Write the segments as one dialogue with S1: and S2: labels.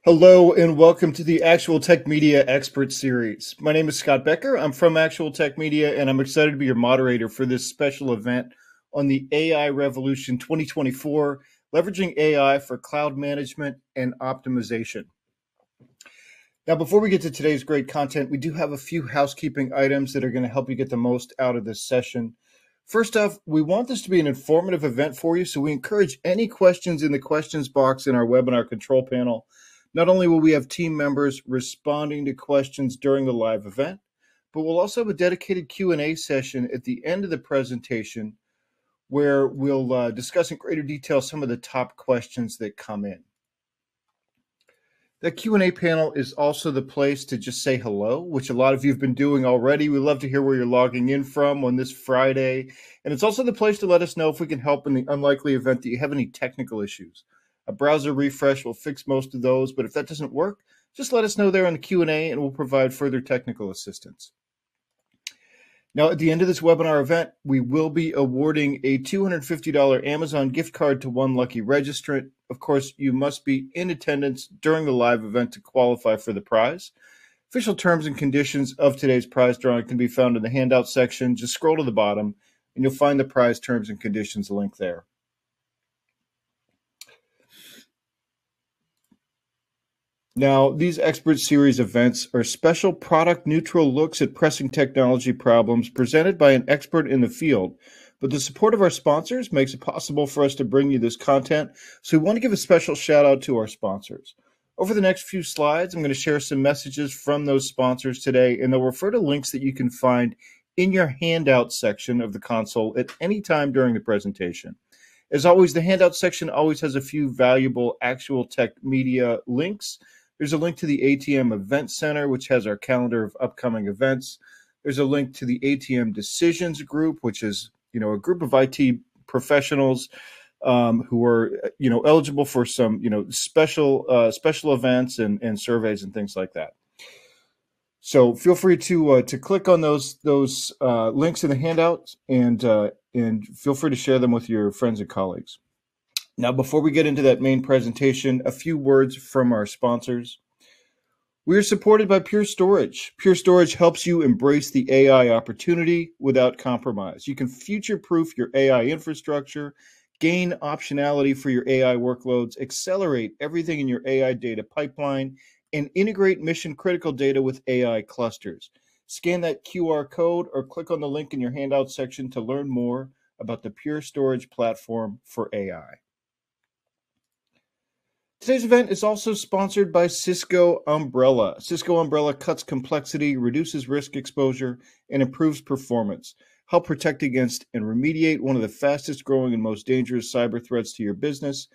S1: Hello and welcome to the Actual Tech Media Expert Series. My name is Scott Becker. I'm from Actual Tech Media, and I'm excited to be your moderator for this special event on the AI Revolution 2024, leveraging AI for cloud management and optimization. Now, before we get to today's great content, we do have a few housekeeping items that are going to help you get the most out of this session. First off, we want this to be an informative event for you, so we encourage any questions in the questions box in our webinar control panel. Not only will we have team members responding to questions during the live event, but we'll also have a dedicated Q&A session at the end of the presentation where we'll discuss in greater detail some of the top questions that come in. That Q&A panel is also the place to just say hello, which a lot of you have been doing already. We love to hear where you're logging in from on this Friday. And it's also the place to let us know if we can help in the unlikely event that you have any technical issues. A browser refresh will fix most of those, but if that doesn't work, just let us know there in the Q&A and we'll provide further technical assistance. Now, at the end of this webinar event, we will be awarding a $250 Amazon gift card to one lucky registrant. Of course, you must be in attendance during the live event to qualify for the prize. Official terms and conditions of today's prize drawing can be found in the handout section. Just scroll to the bottom and you'll find the prize terms and conditions link there. Now, these Expert Series events are special product-neutral looks at pressing technology problems presented by an expert in the field. But the support of our sponsors makes it possible for us to bring you this content, so we want to give a special shout-out to our sponsors. Over the next few slides, I'm going to share some messages from those sponsors today, and they'll refer to links that you can find in your handout section of the console at any time during the presentation. As always, the handout section always has a few valuable Actual Tech Media links. There's a link to the ATM Event Center, which has our calendar of upcoming events. There's a link to the ATM Decisions Group, which is, a group of IT professionals who are, eligible for some, special events and surveys and things like that. So feel free to click on those links in the handouts and feel free to share them with your friends and colleagues. Now, before we get into that main presentation, a few words from our sponsors. We are supported by Pure Storage. Pure Storage helps you embrace the AI opportunity without compromise. You can future-proof your AI infrastructure, gain optionality for your AI workloads, accelerate everything in your AI data pipeline, and integrate mission-critical data with AI clusters. Scan that QR code or click on the link in your handout section to learn more about the Pure Storage platform for AI. Today's event is also sponsored by Cisco Umbrella. Cisco Umbrella cuts complexity, reduces risk exposure, and improves performance. Help protect against and remediate one of the fastest growing and most dangerous cyber threats to your business.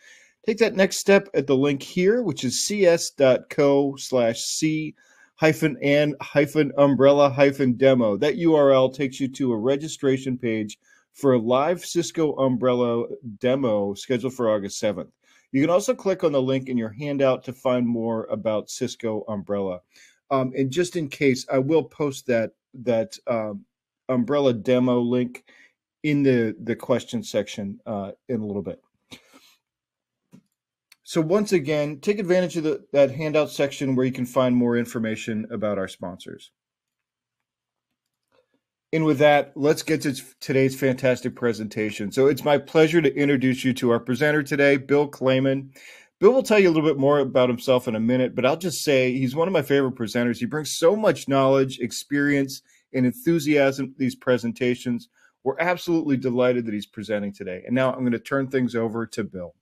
S1: Take that next step at the link here, which is cs.co/c-umbrella-demo. That URL takes you to a registration page for a live Cisco Umbrella demo scheduled for August 7th. You can also click on the link in your handout to find more about Cisco Umbrella. And just in case, I will post that Umbrella demo link in the question section in a little bit. So once again, take advantage of that handout section where you can find more information about our sponsors. And with that, let's get to today's fantastic presentation. So it's my pleasure to introduce you to our presenter today, Bill Kleyman. Bill will tell you a little bit more about himself in a minute, but I'll just say he's one of my favorite presenters. He brings so much knowledge, experience, and enthusiasm to these presentations. We're absolutely delighted that he's presenting today. And now I'm going to turn things over to Bill.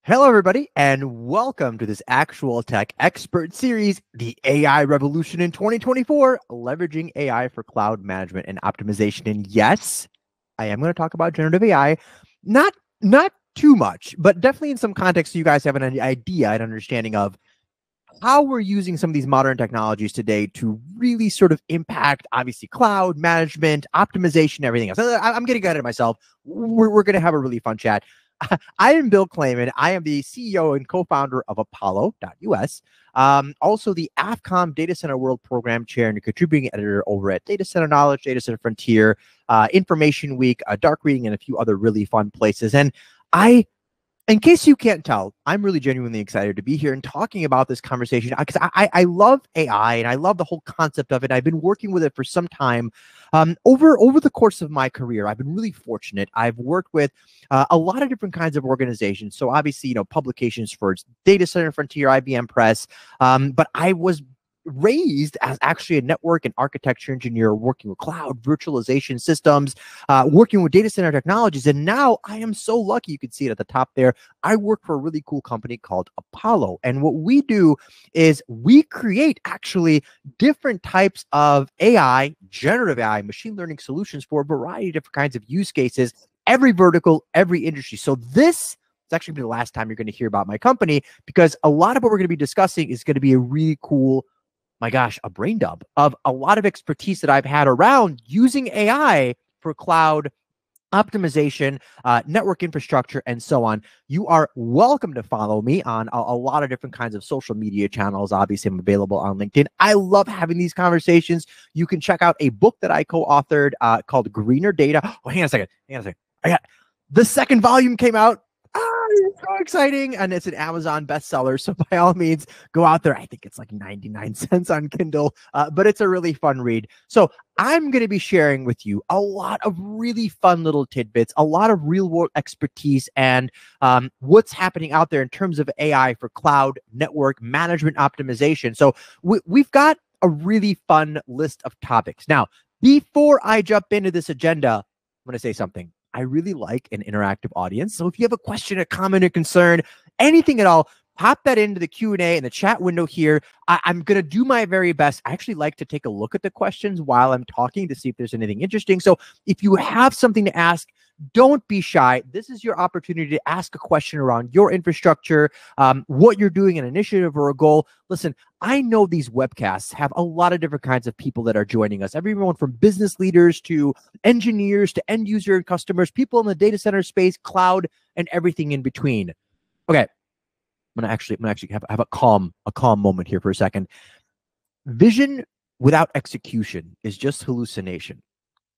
S2: Hello, everybody, and welcome to this Actual Tech Expert Series, the AI Revolution in 2024, leveraging AI for cloud management and optimization. And yes, I am going to talk about generative AI, not too much, but definitely in some context so you guys have an idea and understanding of how we're using some of these modern technologies today to really sort of impact, obviously, cloud management, optimization, everything else. I'm getting ahead of myself. We're going to have a really fun chat. I am Bill Kleyman. I am the CEO and co-founder of Apollo.us. Also the AFCOM Data Center World Program Chair and a contributing editor over at Data Center Knowledge, Data Center Frontier, Information Week, Dark Reading, and a few other really fun places. And I in case you can't tell, I'm really genuinely excited to be here and talking about this conversation because I love AI and I love the whole concept of it. I've been working with it for some time. Over the course of my career, I've been really fortunate. I've worked with a lot of different kinds of organizations. So obviously, publications for Data Center Frontier, IBM Press. But I was raised as actually a network and architecture engineer working with cloud virtualization systems, working with data center technologies. And now I am so lucky, you can see it at the top there. I work for a really cool company called Apollo. And what we do is we create actually different types of AI, generative AI, machine learning solutions for a variety of different kinds of use cases, every vertical, every industry. So this it's actually the last time you're going to hear about my company because a lot of what we're going to be discussing is going to be a really cool, my gosh, a brain dump of a lot of expertise that I've had around using AI for cloud optimization, network infrastructure, and so on. You are welcome to follow me on a lot of different kinds of social media channels. Obviously, I'm available on LinkedIn. I love having these conversations. You can check out a book that I co-authored called Greener Data. Oh, hang on a second. I got the second volume came out. It's so exciting. And it's an Amazon bestseller. So by all means, go out there. I think it's like 99 cents on Kindle, but it's a really fun read. So I'm going to be sharing with you a lot of really fun little tidbits, a lot of real world expertise, and what's happening out there in terms of AI for cloud network management optimization. So we've got a really fun list of topics. Now, before I jump into this agenda, I'm going to say something. I really like an interactive audience. So if you have a question, a comment, a concern, anything at all, pop that into the Q&A in the chat window here. I'm going to do my very best. I actually like to take a look at the questions while I'm talking to see if there's anything interesting. So if you have something to ask, don't be shy. This is your opportunity to ask a question around your infrastructure, what you're doing, an initiative or a goal. Listen, I know these webcasts have a lot of different kinds of people that are joining us. Everyone from business leaders to engineers to end user and customers, people in the data center space, cloud, and everything in between. Okay, I'm gonna actually have a calm moment here for a second. Vision without execution is just hallucination.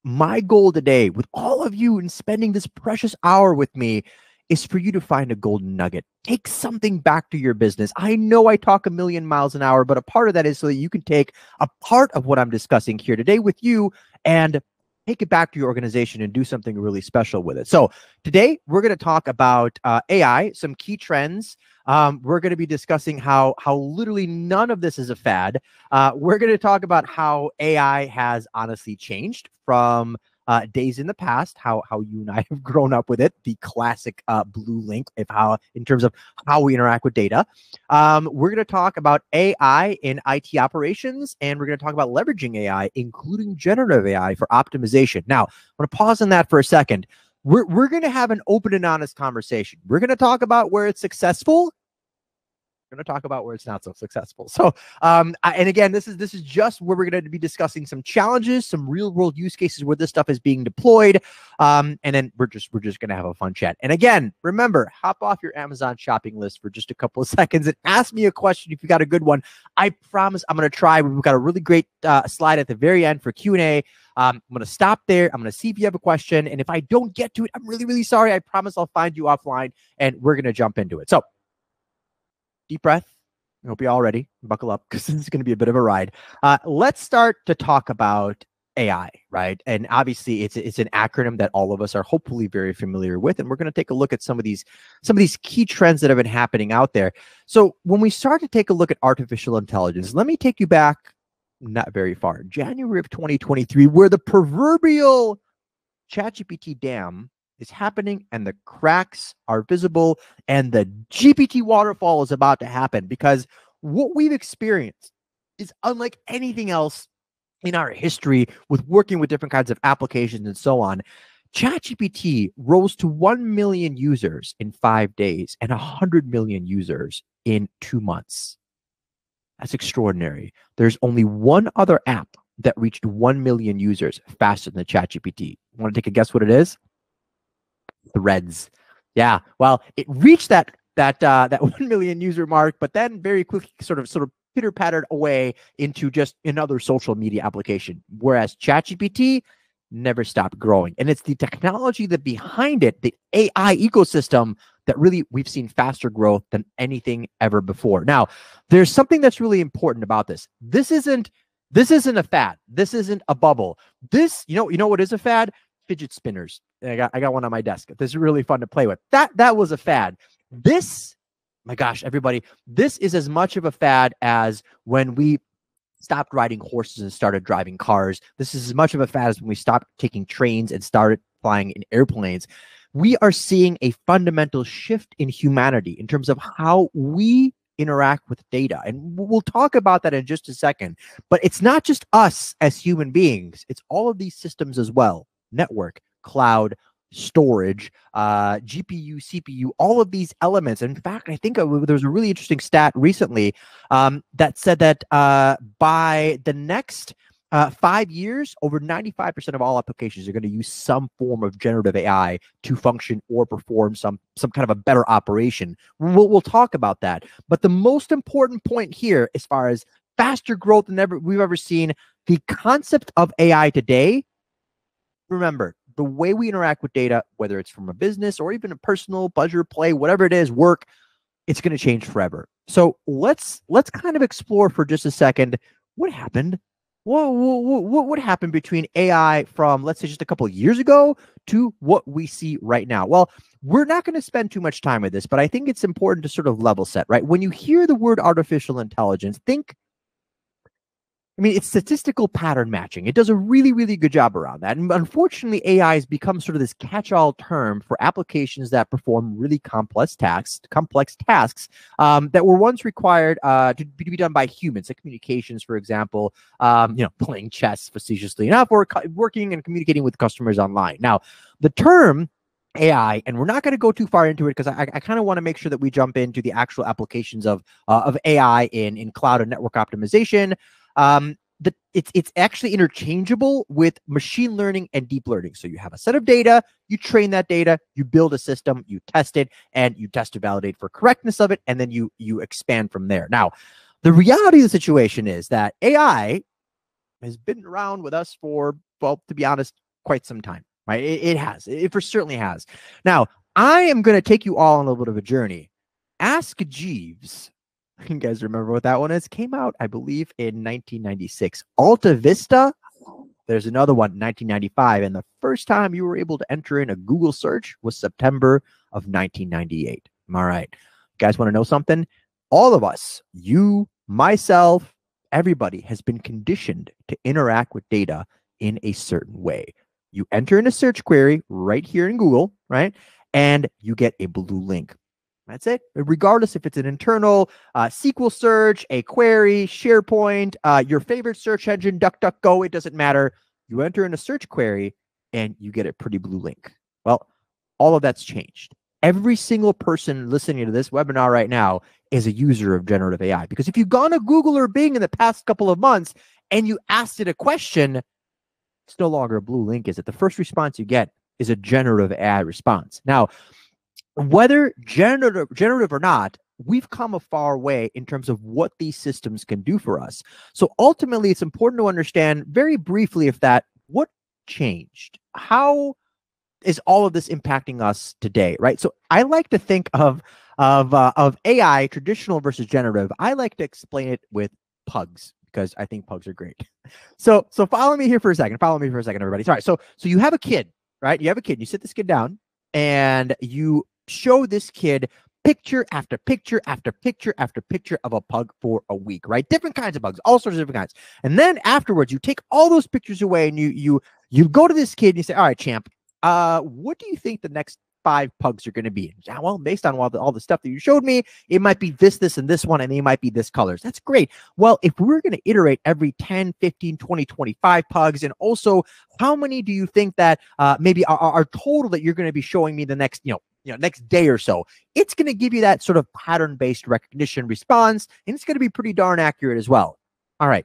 S2: My goal today with all of you and spending this precious hour with me is for you to find a golden nugget. Take something back to your business. I know I talk a million miles an hour, but a part of that is so that you can take a part of what I'm discussing here today with you and take it back to your organization and do something really special with it. So today we're going to talk about AI, some key trends. We're going to be discussing how literally none of this is a fad. We're going to talk about how AI has honestly changed from days in the past, how you and I have grown up with it, the classic blue link in terms of how we interact with data. We're going to talk about AI in IT operations, and we're going to talk about leveraging AI, including generative AI for optimization. Now, I'm going to pause on that for a second. We're going to have an open and honest conversation. We're going to talk about where it's successful. We're going to talk about where it's not so successful. So, and again, this is just where we're going to be discussing some challenges, some real world use cases where this stuff is being deployed. And then we're just going to have a fun chat. And again, remember, hop off your Amazon shopping list for just a couple of seconds and ask me a question if you got a good one. I promise I'm going to try. We've got a really great slide at the very end for Q&A. I'm going to stop there. I'm going to see if you have a question. And if I don't get to it, I'm really, really sorry. I promise I'll find you offline and we're going to jump into it. So, deep breath. I hope you're all ready. Buckle up because this is going to be a bit of a ride. Let's start to talk about AI, right? And obviously, it's an acronym that all of us are hopefully very familiar with, and we're going to take a look at some of these key trends that have been happening out there. So when we start to take a look at artificial intelligence, let me take you back not very far, January of 2023, where the proverbial ChatGPT dam is happening and the cracks are visible and the GPT waterfall is about to happen, because what we've experienced is unlike anything else in our history with working with different kinds of applications and so on. ChatGPT rose to 1 million users in 5 days and 100 million users in 2 months. That's extraordinary. There's only one other app that reached 1 million users faster than the ChatGPT. Want to take a guess what it is? Threads. Yeah, well, it reached that 1 million user mark, but then very quickly sort of pitter-pattered away into just another social media application. Whereas ChatGPT never stop growing. And it's the technology that behind it, the AI ecosystem, that really we've seen faster growth than anything ever before. Now, there's something that's really important about this. This isn't a fad. This isn't a bubble. This, you know what is a fad? Fidget spinners. I got one on my desk. This is really fun to play with. That was a fad. This, my gosh, everybody, this is as much of a fad as when we stopped riding horses and started driving cars. This is as much of a fad as when we stopped taking trains and started flying in airplanes. We are seeing a fundamental shift in humanity in terms of how we interact with data. And we'll talk about that in just a second. But it's not just us as human beings. It's all of these systems as well. Network, cloud, storage, GPU, CPU, all of these elements. In fact, I think there was a really interesting stat recently that said that by the next 5 years, over 95% of all applications are going to use some form of generative AI to function or perform some kind of a better operation. We'll talk about that. But the most important point here, as far as faster growth than we've ever seen, the concept of AI today, remember, the way we interact with data, whether it's from a business or even a personal pleasure, play, whatever it is, work, it's going to change forever. So let's kind of explore for just a second what happened. What happened between AI from, let's say, just a couple of years ago to what we see right now? Well, we're not going to spend too much time with this, but I think it's important to sort of level set, right? When you hear the word artificial intelligence, it's statistical pattern matching. It does a really, really good job around that. And unfortunately, AI has become sort of this catch-all term for applications that perform really complex tasks that were once required to be done by humans, like communications, for example, playing chess facetiously enough, or working and communicating with customers online. Now, the term AI, and we're not going to go too far into it because I kind of want to make sure that we jump into the actual applications of AI in cloud and network optimization. It's actually interchangeable with machine learning and deep learning. So you have a set of data, you train that data, you build a system, you test it, and you test to validate for correctness of it, and then you expand from there. Now, the reality of the situation is that AI has been around with us for, well, to be honest, quite some time, right? It for certainly has. Now, I am going to take you all on a little bit of a journey. Ask Jeeves. You guys remember what that one is? Came out, I believe, in 1996. Alta Vista. There's another one, 1995. And the first time you were able to enter in a Google search was September of 1998. All right. You guys want to know something? All of us, you, myself, everybody has been conditioned to interact with data in a certain way. You enter in a search query right here in Google, right? And you get a blue link. That's it. Regardless if it's an internal SQL search, a query, SharePoint, your favorite search engine, DuckDuckGo, it doesn't matter. You enter in a search query and you get a pretty blue link. Well, all of that's changed. Every single person listening to this webinar right now is a user of generative AI. Because if you've gone to Google or Bing in the past couple of months and you asked it a question, it's no longer a blue link, is it? The first response you get is a generative AI response. Now, whether generative or not, we've come a far way in terms of what these systems can do for us. So ultimately, it's important to understand very briefly what changed. How is all of this impacting us today, right? So I like to think of AI, traditional versus generative. I like to explain it with pugs because I think pugs are great. So follow me here for a second. Everybody. Sorry. So you have a kid, right? You have a kid. You sit this kid down and you show this kid picture after picture after picture after picture of a pug for a week, right? Different kinds of bugs, all sorts of different kinds. And then afterwards, you take all those pictures away and you go to this kid and you say, all right, champ, what do you think the next 5 pugs are going to be? Well, based on all the stuff that you showed me, it might be this, and this one, and they might be this colors. That's great. Well, if we're going to iterate every 10, 15, 20, 25 pugs, and also how many do you think that maybe are total that you're going to be showing me the next, next day or so? It's going to give you that sort of pattern-based recognition response, and it's going to be pretty darn accurate as well. All right.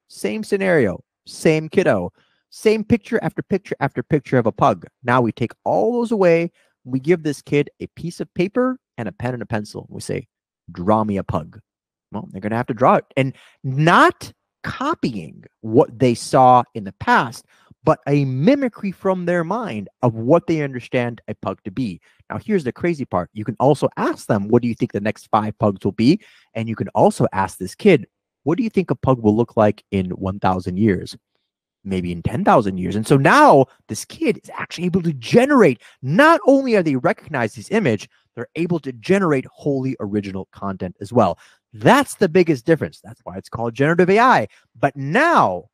S2: Same scenario, same kiddo, same picture after picture after picture of a pug. Now we take all those away. We give this kid a piece of paper and a pen and a pencil. We say, draw me a pug. Well, they're going to have to draw it. And not copying what they saw in the past, but a mimicry from their mind of what they understand a pug to be. Now, here's the crazy part. You can also ask them, what do you think the next 5 pugs will be? And you can also ask this kid, what do you think a pug will look like in 1,000 years? Maybe in 10,000 years. And so now this kid is actually able to generate, not only are they recognize this image, they're able to generate wholly original content as well. That's the biggest difference. That's why it's called generative AI. But now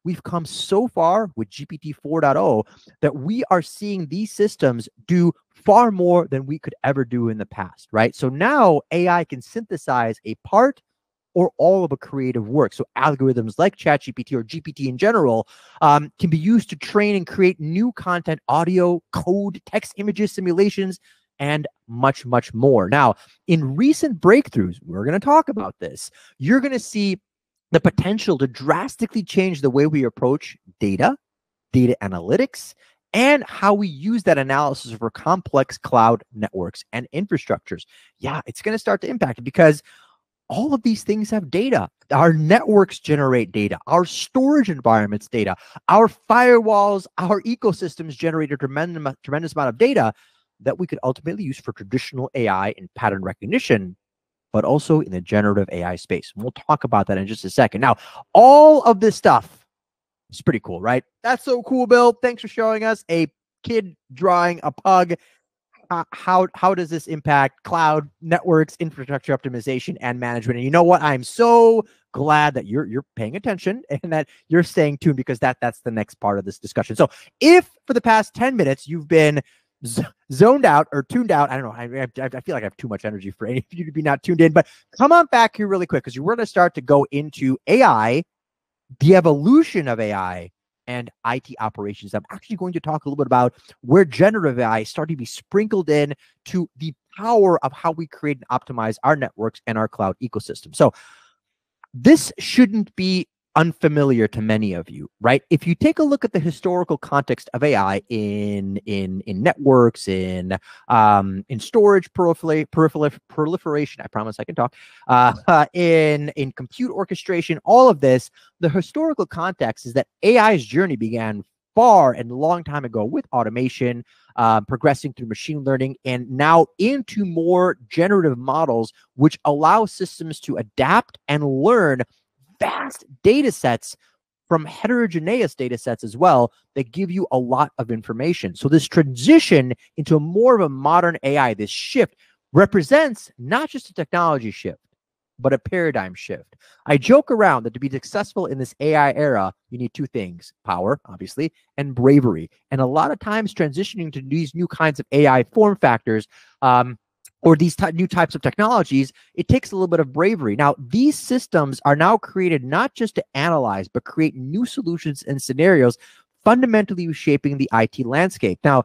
S2: we've come so far with GPT 4.0 that we are seeing these systems do far more than we could ever do in the past, right? So now AI can synthesize a part or all of a creative work. So algorithms like ChatGPT or GPT in general can be used to train and create new content, audio, code, text, images, simulations, and much, much more. Now, in recent breakthroughs, we're going to talk about this. You're going to see the potential to drastically change the way we approach data analytics, and how we use that analysis for complex cloud networks and infrastructures. Yeah, it's going to start to impact it because all of these things have data. Our networks generate data. Our storage environments data. Our firewalls, our ecosystems generate a tremendous amount of data that we could ultimately use for traditional AI and pattern recognition, but also in the generative AI space. And we'll talk about that in just a second. Now, all of this stuff is pretty cool, right? That's so cool, Bill. Thanks for showing us a kid drawing a pug. How does this impact cloud networks, infrastructure optimization, and management? And you know what? I'm so glad that you're paying attention and that you're staying tuned, because that's the next part of this discussion. So if for the past 10 minutes you've been zoned out or tuned out, I don't know, I feel like I have too much energy for any of you to be not tuned in, but come on back here really quick, because we're going to start to go into AI, the evolution of AI, and IT operations. I'm actually going to talk a little bit about where generative AI started to be sprinkled in to the power of how we create and optimize our networks and our cloud ecosystem. So this shouldn't be unfamiliar to many of you, right? If you take a look at the historical context of AI in networks, in storage proliferation, I promise I can talk, in compute orchestration, all of this, the historical context is that AI's journey began far and long time ago with automation, progressing through machine learning, and now into more generative models, which allow systems to adapt and learn vast data sets from heterogeneous data sets as well that give you a lot of information. So this transition into more of a modern AI, this shift, represents not just a technology shift, but a paradigm shift. I joke around that to be successful in this AI era, you need 2 things: power, obviously, and bravery. And a lot of times transitioning to these new kinds of AI form factors, or these new types of technologies, it takes a little bit of bravery. Now, these systems are now created not just to analyze, but create new solutions and scenarios, fundamentally reshaping the IT landscape. Now,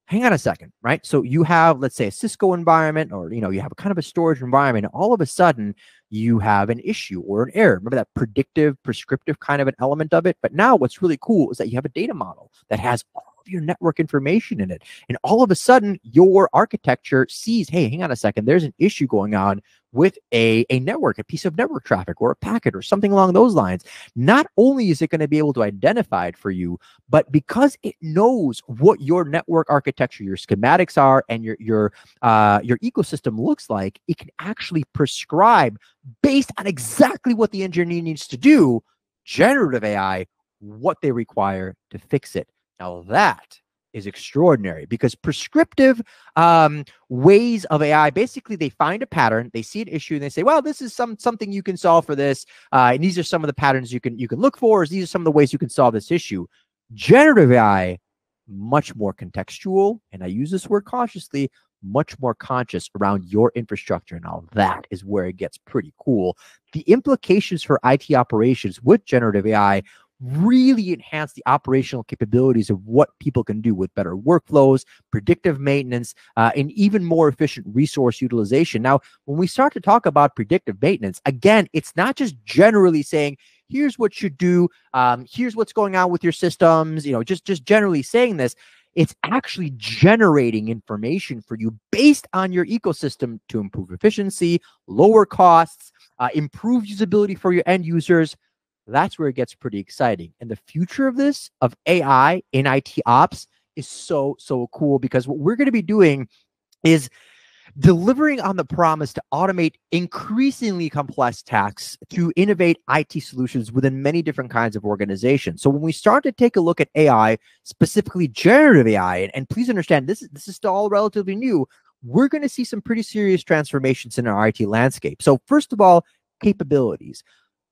S2: hang on a second, right? So you have, let's say, a Cisco environment, or you have a kind of a storage environment, and all of a sudden you have an issue or an error. Remember that predictive, prescriptive kind of an element of it? But now what's really cool is that you have a data model that has all of your network information in it. And all of a sudden your architecture sees, hey, hang on a second, there's an issue going on with a network, a piece of network traffic or a packet or something along those lines. Not only is it going to be able to identify it for you, but because it knows what your network architecture, your schematics are, and your ecosystem looks like, it can actually prescribe, based on exactly what the engineer needs to do, generative AI, what they require to fix it. Now that is extraordinary, because prescriptive ways of AI, basically they find a pattern, they see an issue, and they say, well, this is something you can solve for this, and these are some of the patterns you can look for, these are some of the ways you can solve this issue. Generative AI, much more contextual, and I use this word cautiously, much more conscious around your infrastructure. And all that is where it gets pretty cool. The implications for IT operations with generative AI really enhance the operational capabilities of what people can do with better workflows, predictive maintenance, and even more efficient resource utilization. Now, when we start to talk about predictive maintenance, again, it's not just generally saying, here's what you do, here's what's going on with your systems, just generally saying this. It's actually generating information for you based on your ecosystem to improve efficiency, lower costs, improve usability for your end users. that's where it gets pretty exciting. And the future of this, of AI in IT ops, is so cool, because what we're going to be doing is delivering on the promise to automate increasingly complex tasks to innovate IT solutions within many different kinds of organizations. So when we start to take a look at AI, specifically generative AI, and please understand, this is still all relatively new, we're going to see some pretty serious transformations in our IT landscape. So first of all, capabilities.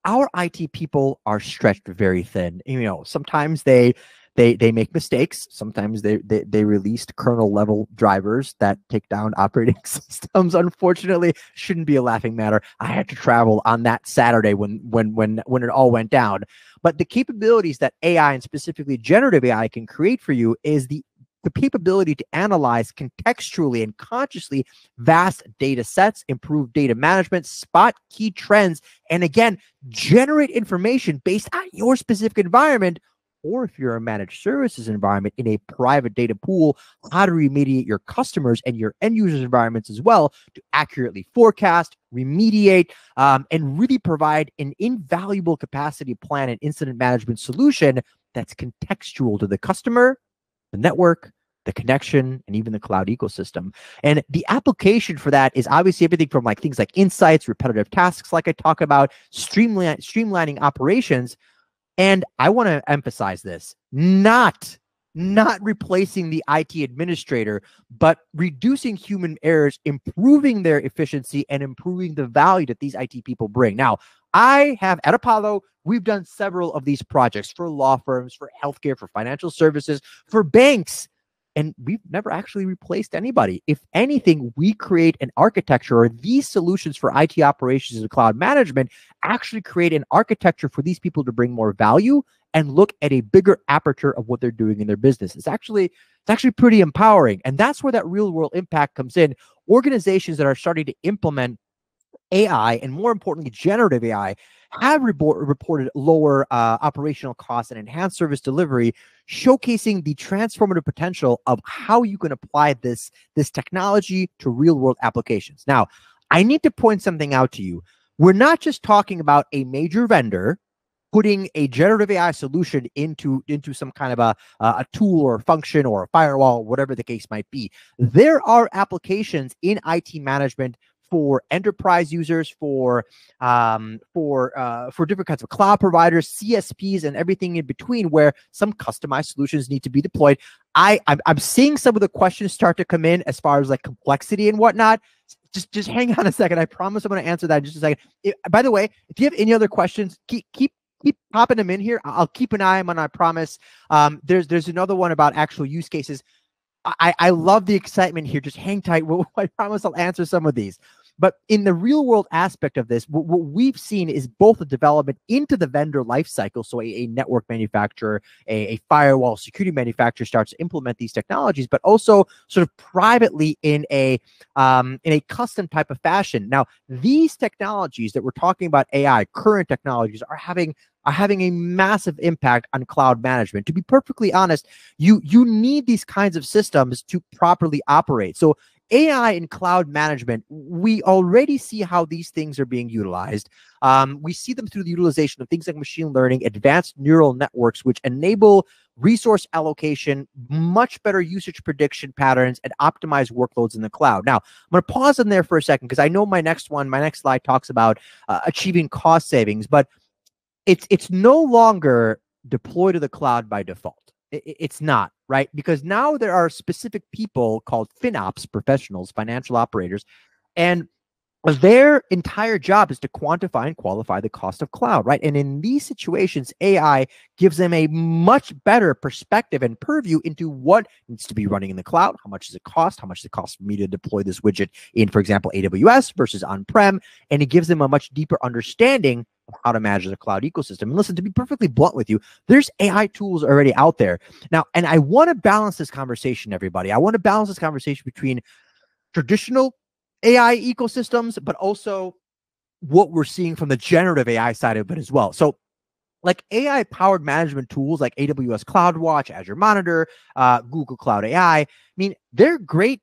S2: Our IT people are stretched very thin. Sometimes they make mistakes. Sometimes they released kernel level drivers that take down operating systems. Unfortunately, shouldn't be a laughing matter. I had to travel on that Saturday when it all went down. But the capabilities that AI, and specifically generative AI, can create for you is the capability to analyze contextually and consciously vast data sets, improve data management, spot key trends, and again, generate information based on your specific environment. Or if you're a managed services environment in a private data pool, how to remediate your customers and your end users' environments as well to accurately forecast, remediate, and really provide an invaluable capacity plan and incident management solution that's contextual to the customer, the network, the connection, and even the cloud ecosystem. And the application for that is obviously everything from things like insights, repetitive tasks, like I talk about, streamlining operations. And I want to emphasize this, not replacing the IT administrator, but reducing human errors, improving their efficiency, and improving the value that these IT people bring. Now, I have at Apollo, we've done several of these projects for law firms, for healthcare, for financial services, for banks. And we've never actually replaced anybody. If anything, we create an architecture, or these solutions for IT operations and cloud management actually create an architecture for these people to bring more value and look at a bigger aperture of what they're doing in their business. It's actually pretty empowering. And that's where that real world impact comes in. Organizations that are starting to implement AI, and more importantly, generative AI, have reported lower operational costs and enhanced service delivery, showcasing the transformative potential of how you can apply this technology to real world applications. Now, I need to point something out to you. We're not just talking about a major vendor putting a generative AI solution into some kind of a tool or function or a firewall, whatever the case might be. There are applications in IT management for enterprise users, for different kinds of cloud providers, CSPs, and everything in between, where some customized solutions need to be deployed. I'm seeing some of the questions start to come in as far as complexity and whatnot. Just hang on a second. I promise I'm going to answer that in just a second. By the way, if you have any other questions, keep popping them in here. I'll keep an eye on them, I promise. There's another one about actual use cases. I love the excitement here. Just hang tight. I promise I'll answer some of these. But in the real world aspect of this, what we've seen is both a development into the vendor lifecycle. So a network manufacturer, a firewall security manufacturer starts to implement these technologies, but also sort of privately in a custom type of fashion. Now, these technologies that we're talking about, AI, current technologies, are having a massive impact on cloud management. To be perfectly honest, you need these kinds of systems to properly operate. So AI and cloud management, we already see how these things are being utilized. We see them through the utilization of things like machine learning, advanced neural networks, which enable resource allocation, much better usage prediction patterns, and optimized workloads in the cloud. Now, I'm going to pause in there for a second, because I know my next slide talks about achieving cost savings, but it's no longer deploy to the cloud by default. It's not, right? Because now there are specific people called FinOps professionals, financial operators, and their entire job is to quantify and qualify the cost of cloud, right? And in these situations, AI gives them a much better perspective and purview into what needs to be running in the cloud. How much does it cost? How much does it cost for me to deploy this widget in, for example, AWS versus on-prem? And it gives them a much deeper understanding of how to manage the cloud ecosystem. And listen, to be perfectly blunt with you, there's AI tools already out there. Now, and I want to balance this conversation, everybody. I want to balance this conversation between traditional AI ecosystems, but also what we're seeing from the generative AI side of it as well. So like AI powered management tools like AWS CloudWatch, Azure Monitor, Google Cloud AI, I mean, they're great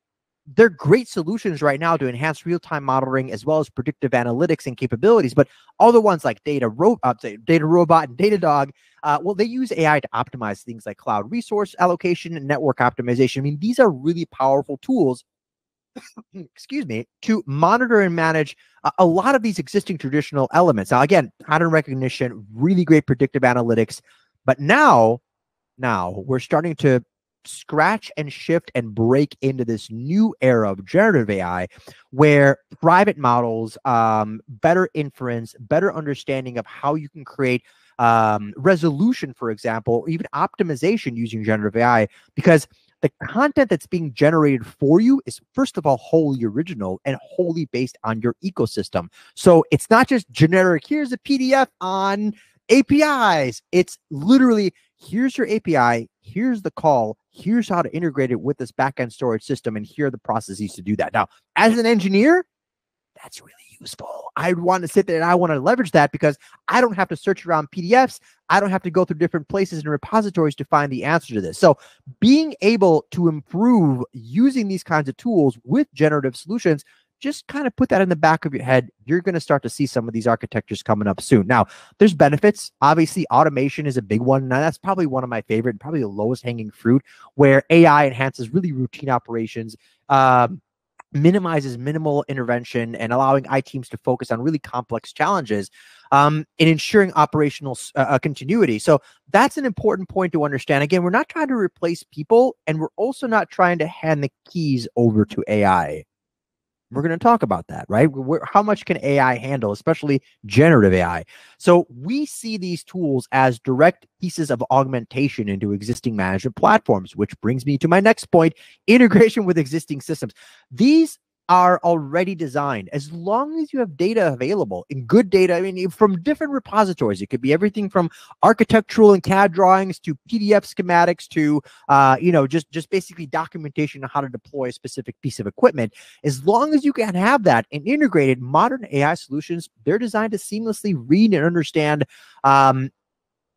S2: they're great solutions right now to enhance real-time monitoring as well as predictive analytics and capabilities. But other ones like Data Robot and Datadog, well, they use AI to optimize things like cloud resource allocation and network optimization. I mean, these are really powerful tools, excuse me, to monitor and manage a lot of these existing traditional elements. Now, again, pattern recognition, really great predictive analytics, but now we're starting to scratch and shift and break into this new era of generative AI where private models, better inference, better understanding of how you can create resolution, for example, or even optimization using generative AI, because the content that's being generated for you is, first of all, wholly original and wholly based on your ecosystem. So it's not just generic, here's a PDF on APIs. It's literally, here's your API, here's the call, here's how to integrate it with this backend storage system, and here are the processes to do that. Now, as an engineer, that's really useful. I want to sit there and I want to leverage that because I don't have to search around PDFs. I don't have to go through different places and repositories to find the answer to this. So being able to improve using these kinds of tools with generative solutions, just kind of put that in the back of your head. You're going to start to see some of these architectures coming up soon. Now, there's benefits. Obviously, automation is a big one. Now, that's probably one of my favorite, probably the lowest hanging fruit, where AI enhances really routine operations, minimizes minimal intervention, and allowing IT teams to focus on really complex challenges in ensuring operational continuity. So that's an important point to understand. Again, we're not trying to replace people, and we're also not trying to hand the keys over to AI. We're going to talk about that, right? How much can AI handle, especially generative AI? So we see these tools as direct pieces of augmentation into existing management platforms, which brings me to my next point, integration with existing systems. These are already designed as long as you have data available, and good data, I mean, from different repositories. It could be everything from architectural and CAD drawings to PDF schematics to just basically documentation on how to deploy a specific piece of equipment. As long as you can have that and integrated, modern AI solutions, they're designed to seamlessly read and understand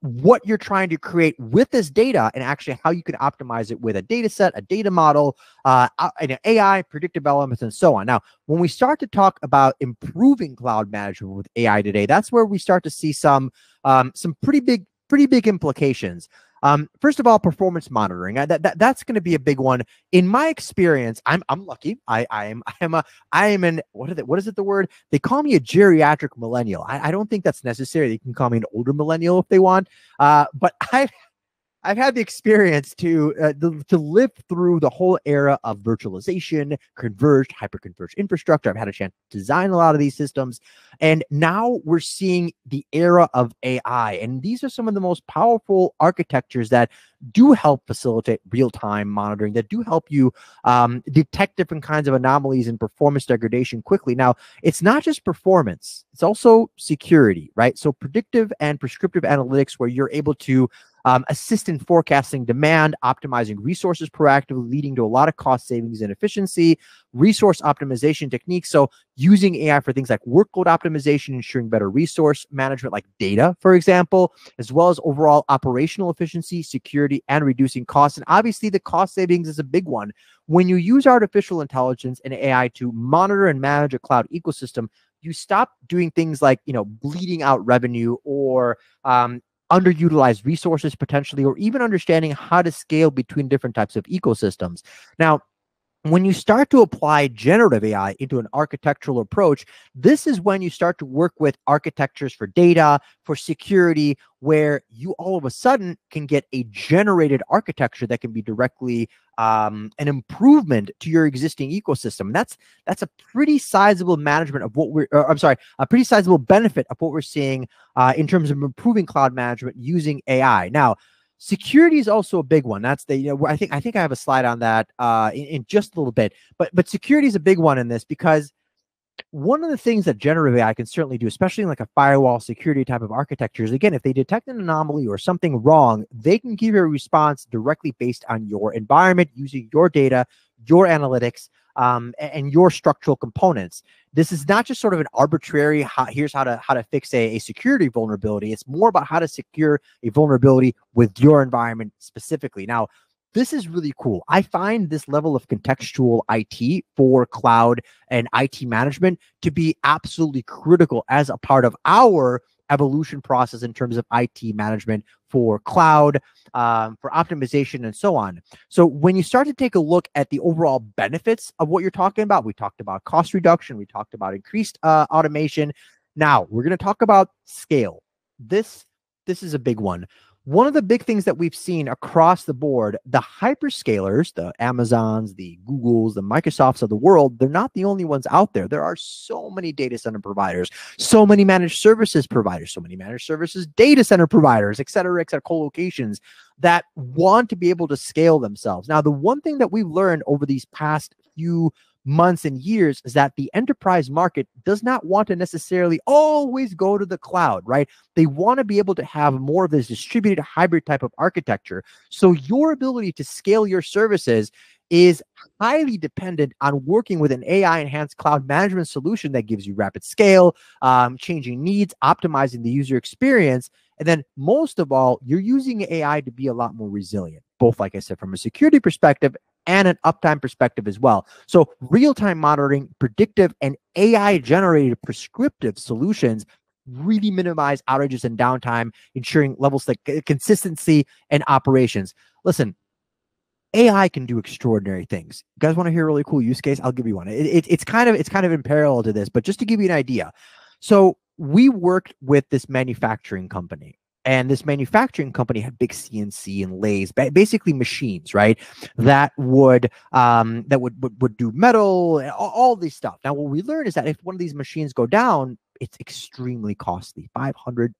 S2: what you're trying to create with this data, and actually how you can optimize it with a data set, a data model, an AI, predictive elements, and so on. Now, when we start to talk about improving cloud management with AI today, that's where we start to see some pretty big implications. First of all, performance monitoring. That's going to be a big one. In my experience, I'm lucky. I am an what is it the word? They call me a geriatric millennial. I don't think that's necessary. They can call me an older millennial if they want. But I've had the experience to live through the whole era of virtualization, converged, hyper-converged infrastructure. I've had a chance to design a lot of these systems, and now we're seeing the era of AI. And these are some of the most powerful architectures that do help facilitate real-time monitoring, that do help you detect different kinds of anomalies and performance degradation quickly. Now, it's not just performance, it's also security, right? So predictive and prescriptive analytics, where you're able to assist in forecasting demand, optimizing resources proactively, leading to a lot of cost savings and efficiency, resource optimization techniques. So using AI for things like workload optimization, ensuring better resource management, like data, for example, as well as overall operational efficiency, security, and reducing costs. And obviously the cost savings is a big one. When you use artificial intelligence and AI to monitor and manage a cloud ecosystem, you stop doing things like, bleeding out revenue or underutilized resources potentially, or even understanding how to scale between different types of ecosystems. Now, when you start to apply generative AI into an architectural approach, this is when you start to work with architectures for data, for security, where you all of a sudden can get a generated architecture that can be directly an improvement to your existing ecosystem. And that's a pretty sizable management of what a pretty sizable benefit of what we're seeing in terms of improving cloud management using AI. Now, security is also a big one. That's I think I have a slide on that in just a little bit. But security is a big one in this, because one of the things that generative AI can certainly do, especially in like a firewall security type of architecture, is, again, if they detect an anomaly or something wrong, they can give you a response directly based on your environment, using your data, your analytics, and your structural components. This is not just sort of an arbitrary, here's how to fix a security vulnerability. It's more about how to secure a vulnerability with your environment specifically. Now, This is really cool. I find this level of contextual IT for cloud and IT management to be absolutely critical as a part of our evolution process in terms of IT management for cloud, for optimization, and so on. So when you start to take a look at the overall benefits of what you're talking about, we talked about cost reduction, we talked about increased automation. Now we're going to talk about scale. This is a big one. One of the big things that we've seen across the board, the hyperscalers, the Amazons, the Googles, the Microsofts of the world, they're not the only ones out there. There are so many data center providers, so many managed services providers, so many managed services data center providers, et cetera, co-locations that want to be able to scale themselves. Now, the one thing that we've learned over these past few months and years is that the enterprise market does not want to necessarily always go to the cloud, right? They want to be able to have more of this distributed hybrid type of architecture. So your ability to scale your services is highly dependent on working with an AI enhanced cloud management solution that gives you rapid scale, changing needs, optimizing the user experience. And then most of all, you're using AI to be a lot more resilient, both, like I said, from a security perspective and an uptime perspective as well. So real-time monitoring, predictive, and AI-generated prescriptive solutions really minimize outages and downtime, ensuring levels like consistency and operations. Listen, AI can do extraordinary things. You guys want to hear a really cool use case? I'll give you one. It's kind of in parallel to this, but just to give you an idea. So we worked with this manufacturing company, and this manufacturing company had big CNC and lathes, basically machines, right? That would do metal, all these stuff. Now, what we learned is that if one of these machines go down, it's extremely costly, $500,000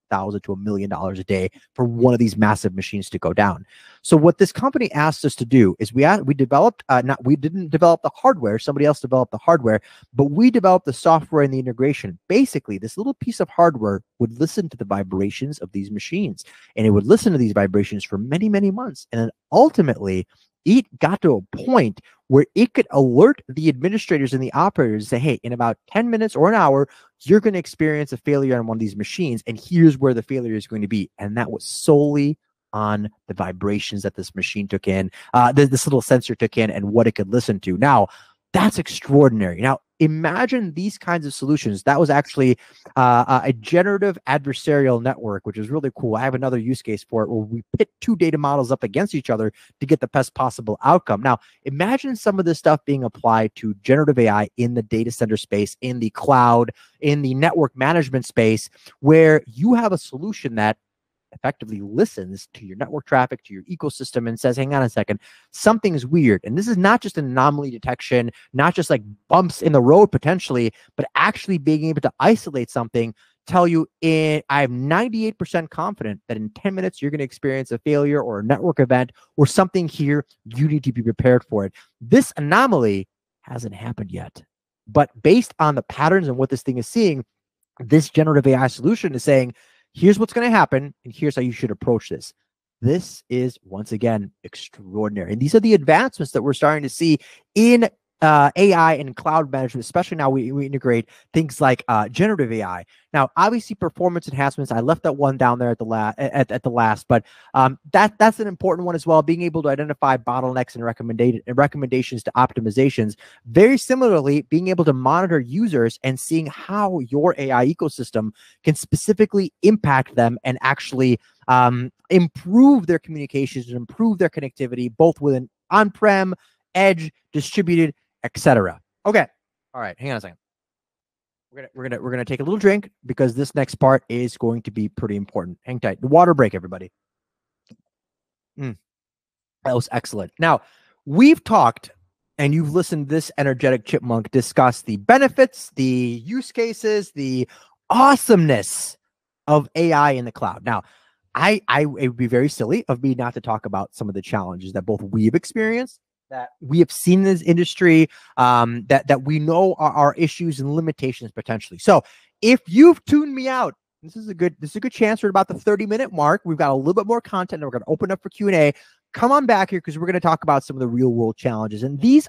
S2: to $1 million a day for one of these massive machines to go down. So what this company asked us to do is we developed, we didn't develop the hardware, somebody else developed the hardware, but we developed the software and the integration. Basically, this little piece of hardware would listen to the vibrations of these machines, and it would listen to these vibrations for many, many months. And then ultimately, it got to a point where it could alert the administrators and the operators, say, hey, in about 10 minutes or an hour, you're going to experience a failure on one of these machines, and here's where the failure is going to be. And that was solely on the vibrations that this machine took in, this little sensor took in, and what it could listen to. Now, that's extraordinary. Now, imagine these kinds of solutions. That was actually a generative adversarial network, which is really cool. I have another use case for it where we pit two data models up against each other to get the best possible outcome. Now, imagine some of this stuff being applied to generative AI in the data center space, in the cloud, in the network management space, where you have a solution that effectively listens to your network traffic, to your ecosystem, and says, hang on a second, something's weird. And this is not just an anomaly detection, not just like bumps in the road potentially, but actually being able to isolate something, tell you, I'm 98% confident that in 10 minutes, you're going to experience a failure or a network event or something here. You need to be prepared for it. This anomaly hasn't happened yet. But based on the patterns and what this thing is seeing, this generative AI solution is saying, here's what's going to happen, and here's how you should approach this. This is, once again, extraordinary. And these are the advancements that we're starting to see in AI and cloud management, especially now we integrate things like generative AI. Now, obviously, performance enhancements, I left that one down there at the last, but that's an important one as well, being able to identify bottlenecks and recommendations to optimizations. Very similarly, being able to monitor users and seeing how your AI ecosystem can specifically impact them and actually improve their communications and improve their connectivity, both within on-prem, edge, distributed, etc. Okay. All right. Hang on a second. We're gonna take a little drink because this next part is going to be pretty important. Hang tight. The water break, everybody. That was excellent. Now, we've talked, and you've listened to this energetic chipmunk discuss the benefits, the use cases, the awesomeness of AI in the cloud. Now, it would be very silly of me not to talk about some of the challenges that both we've experienced, that we have seen in this industry, that we know are issues and limitations potentially. So if you've tuned me out, this is a good chance. We're at about the 30-minute mark. We've got a little bit more content, and we're going to open up for Q&A. Come on back here because we're going to talk about some of the real world challenges. And this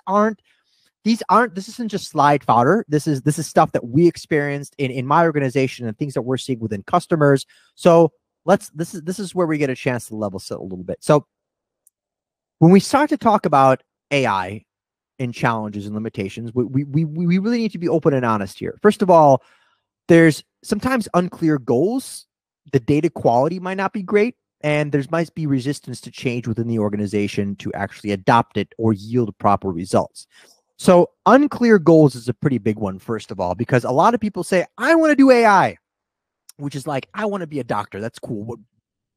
S2: isn't just slide fodder. This is stuff that we experienced in my organization and things that we're seeing within customers. So this is where we get a chance to level set a little bit. So when we start to talk about AI and challenges and limitations, we really need to be open and honest here. First of all, there's sometimes unclear goals. The data quality might not be great, and there might be resistance to change within the organization to actually adopt it or yield proper results. So unclear goals is a pretty big one, first of all, because a lot of people say, I want to do AI, which is like, I want to be a doctor. That's cool. What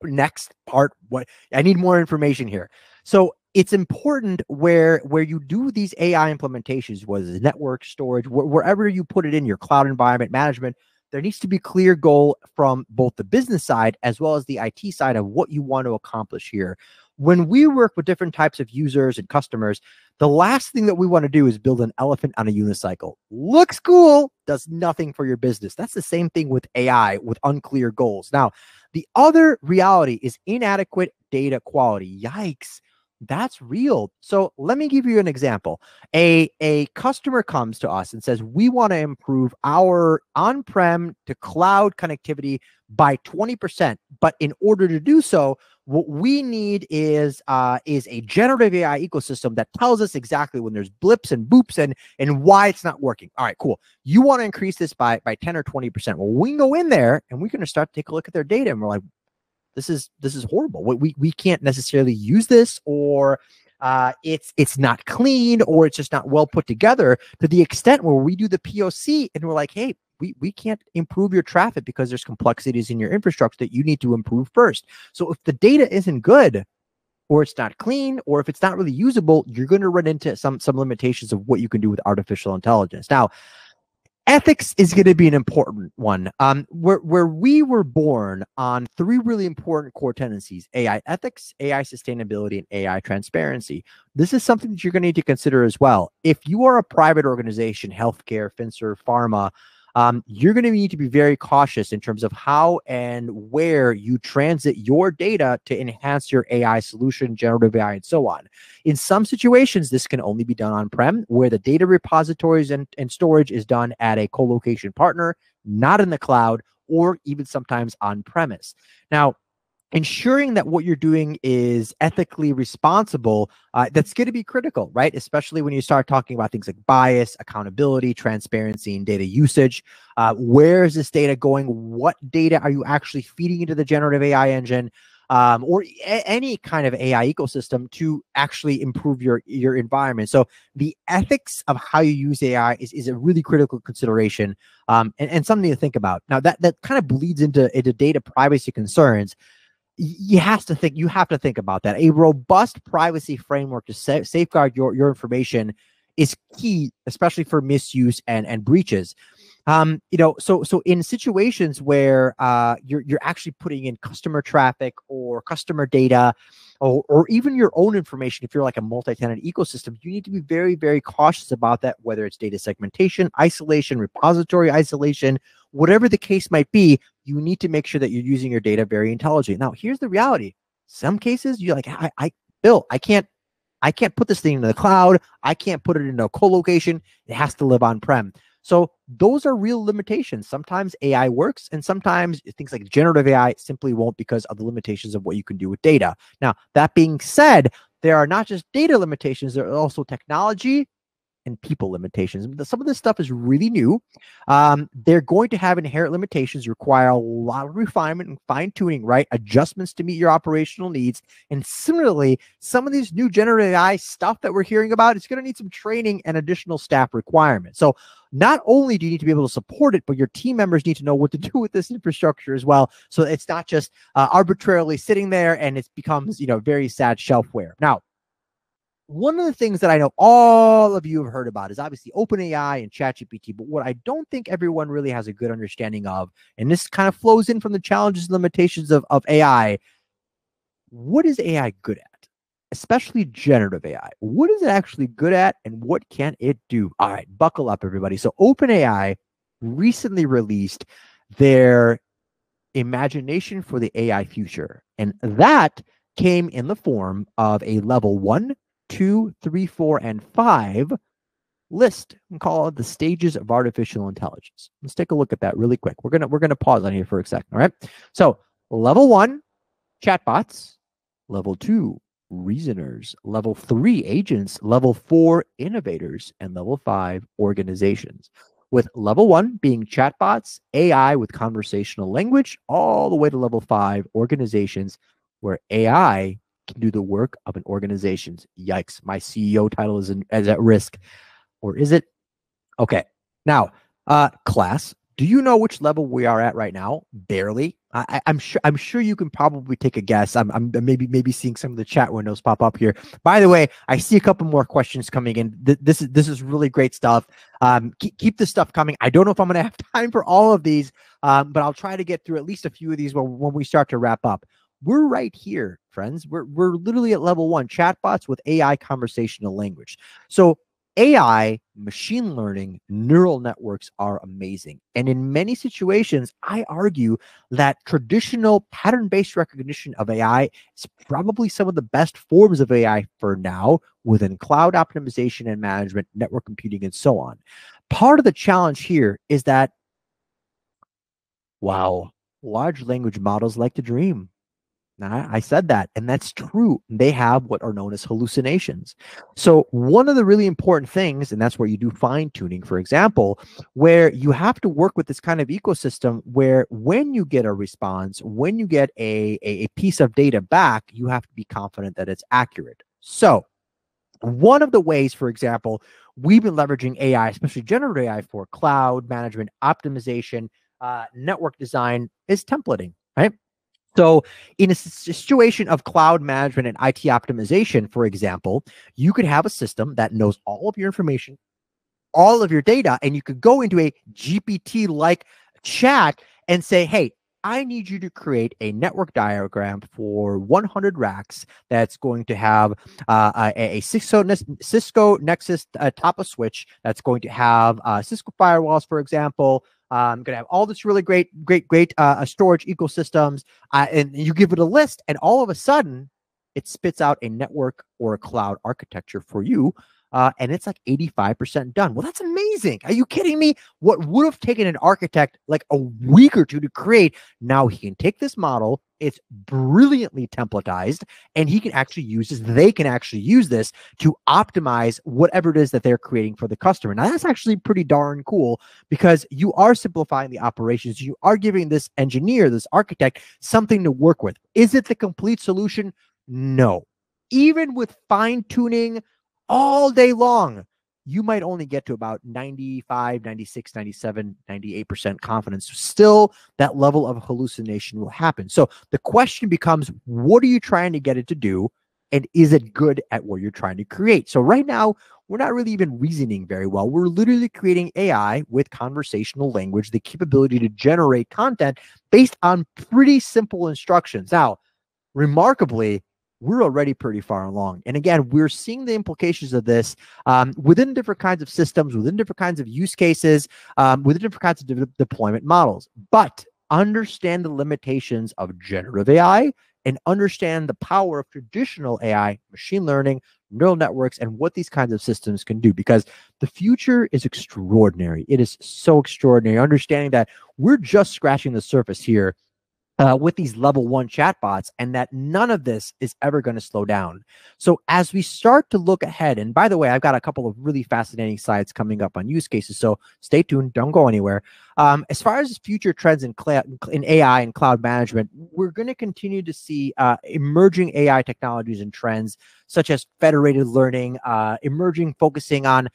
S2: next part? What I need more information here. So it's important where you do these AI implementations, whether it's network storage, wherever you put it in your cloud environment management, there needs to be clear goal from both the business side as well as the IT side of what you want to accomplish here. When we work with different types of users and customers, the last thing that we want to do is build an elephant on a unicycle. Looks cool, does nothing for your business. That's the same thing with AI with unclear goals. Now, the other reality is inadequate data quality. Yikes. That's real. So let me give you an example. A customer comes to us and says, we want to improve our on-prem to cloud connectivity by 20%. But in order to do so, what we need is a generative AI ecosystem that tells us exactly when there's blips and boops and why it's not working. All right, cool. You want to increase this by 10 or 20%. Well, we can go in there and we're going to start to take a look at their data, and we're like, this is horrible. We can't necessarily use this, or it's not clean, or it's just not well put together to the extent where we do the POC and we're like, hey, we can't improve your traffic because there's complexities in your infrastructure that you need to improve first. So if the data isn't good, or it's not clean, or if it's not really usable, you're going to run into some limitations of what you can do with artificial intelligence. Now, ethics is going to be an important one. Where we were born on three really important core tendencies: AI ethics, AI sustainability, and AI transparency. This is something that you're going to need to consider as well. If you are a private organization, healthcare, FinServ, pharma, you're going to need to be very cautious in terms of how and where you transit your data to enhance your AI solution, generative AI, and so on. In some situations, this can only be done on-prem, where the data repositories and storage is done at a co-location partner, not in the cloud, or even sometimes on-premise. Now, ensuring that what you're doing is ethically responsible, that's going to be critical, right? Especially when you start talking about things like bias, accountability, transparency, and data usage. Where is this data going? What data are you actually feeding into the generative AI engine? Or any kind of AI ecosystem to actually improve your environment. So the ethics of how you use AI is a really critical consideration, and something to think about. Now that kind of bleeds into data privacy concerns. You have to think about that. A robust privacy framework to safeguard your information is key, especially for misuse and breaches. So in situations where you're actually putting in customer traffic or customer data, or even your own information, if you're like a multi-tenant ecosystem, you need to be very, very cautious about that, whether it's data segmentation, isolation, repository isolation, whatever the case might be. You need to make sure that you're using your data very intelligently. Now, here's the reality. Some cases you're like, Bill, I can't put this thing into the cloud. I can't put it into a co-location. It has to live on-prem. So those are real limitations. Sometimes AI works, and sometimes things like generative AI simply won't because of the limitations of what you can do with data. Now, that being said, there are not just data limitations, there are also technology and people limitations. Some of this stuff is really new. They're going to have inherent limitations, require a lot of refinement and fine-tuning, right? Adjustments to meet your operational needs. And similarly, some of these new generative AI stuff that we're hearing about is going to need some training and additional staff requirements. So not only do you need to be able to support it, but your team members need to know what to do with this infrastructure as well. So it's not just arbitrarily sitting there and it becomes, very sad shelfware. Now, one of the things that I know all of you have heard about is obviously OpenAI and ChatGPT, but what I don't think everyone really has a good understanding of, and this kind of flows in from the challenges and limitations of AI, what is AI good at? Especially generative AI. What is it actually good at, and what can it do? All right, buckle up, everybody. So OpenAI recently released their imagination for the AI future, and that came in the form of a level 1, 2, 3, 4, and 5 list, and call it the stages of artificial intelligence. Let's take a look at that really quick. We're gonna pause on here for a second. All right. So level 1, chatbots. Level 2, reasoners, level 3 agents, level 4 innovators, and level 5 organizations. With level 1 being chatbots, AI with conversational language, all the way to level 5 organizations where AI can do the work of an organization. Yikes, my CEO title is at risk. Or is it? Okay. Now, class, do you know which level we are at right now? Barely. I'm sure. I'm sure you can probably take a guess. I'm maybe seeing some of the chat windows pop up here. By the way, I see a couple more questions coming in. This is really great stuff. Keep this stuff coming. I don't know if I'm going to have time for all of these, but I'll try to get through at least a few of these when we start to wrap up. We're right here, friends. We're literally at level 1, chatbots with AI conversational language. So AI, machine learning, neural networks are amazing. And in many situations, I argue that traditional pattern-based recognition of AI is probably some of the best forms of AI for now within cloud optimization and management, network computing, and so on. Part of the challenge here is that, wow, large language models like to dream. Now, I said that, and that's true. They have what are known as hallucinations. So one of the really important things, and that's where you do fine tuning, for example, where you have to work with this kind of ecosystem where when you get a response, when you get a piece of data back, you have to be confident that it's accurate. So one of the ways, for example, we've been leveraging AI, especially generative AI, for cloud management, optimization, network design is templating, right? So in a situation of cloud management and IT optimization, for example, you could have a system that knows all of your information, all of your data, and you could go into a GPT-like chat and say, hey, I need you to create a network diagram for 100 racks that's going to have a Cisco Nexus top of switch that's going to have Cisco firewalls, for example. Going to have all this really great storage ecosystems, and you give it a list, and all of a sudden, it spits out a network or a cloud architecture for you, and it's like 85% done. Well, that's amazing. Are you kidding me? What would have taken an architect like a week or two to create, now he can take this model, it's brilliantly templatized, and he can actually use this. They can actually use this to optimize whatever it is that they're creating for the customer. Now, that's actually pretty darn cool because you are simplifying the operations. You are giving this engineer, this architect, something to work with. Is it the complete solution? No. Even with fine tuning all day long, you might only get to about 95, 96, 97, 98% confidence. Still, that level of hallucination will happen. So the question becomes, what are you trying to get it to do? And is it good at what you're trying to create? So right now, we're not really even reasoning very well. We're literally creating AI with conversational language, the capability to generate content based on pretty simple instructions. Now, remarkably, we're already pretty far along. And again, we're seeing the implications of this within different kinds of systems, within different kinds of use cases, within different kinds of deployment models. But understand the limitations of generative AI and understand the power of traditional AI, machine learning, neural networks, and what these kinds of systems can do, because the future is extraordinary. It is so extraordinary. Understanding that we're just scratching the surface here with these level 1 chatbots, and that none of this is ever going to slow down. So as we start to look ahead, and by the way, I've got a couple of really fascinating slides coming up on use cases, so stay tuned, don't go anywhere. As far as future trends in AI and cloud management, we're going to continue to see emerging AI technologies and trends such as federated learning, emerging, focusing on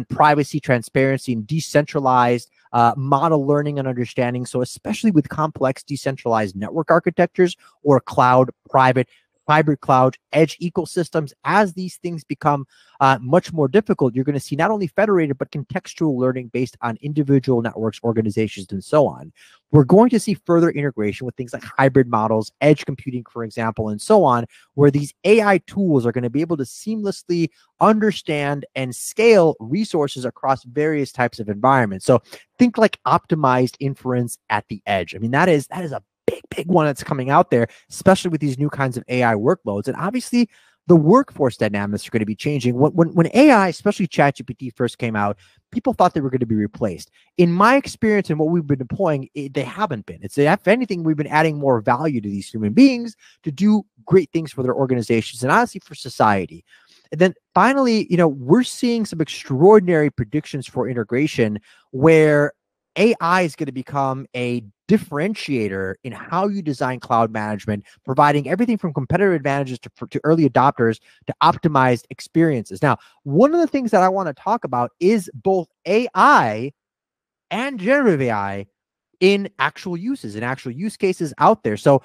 S2: privacy, transparency, and decentralized model learning and understanding. So especially with complex decentralized network architectures or cloud, private, hybrid cloud, edge ecosystems, as these things become much more difficult, you're going to see not only federated, but contextual learning based on individual networks, organizations, and so on. We're going to see further integration with things like hybrid models, edge computing, for example, and so on, where these AI tools are going to be able to seamlessly understand and scale resources across various types of environments. So think like optimized inference at the edge. I mean, that is a big one that's coming out there, especially with these new kinds of AI workloads. And obviously, the workforce dynamics are going to be changing. When AI, especially ChatGPT, first came out, people thought they were going to be replaced. In my experience and what we've been deploying, they haven't been. It's, if anything, we've been adding more value to these human beings to do great things for their organizations and honestly for society. And then finally, we're seeing some extraordinary predictions for integration where AI is going to become a differentiator in how you design cloud management, providing everything from competitive advantages to early adopters to optimized experiences. Now, one of the things that I want to talk about is both AI and generative AI in actual uses, in actual use cases out there. So,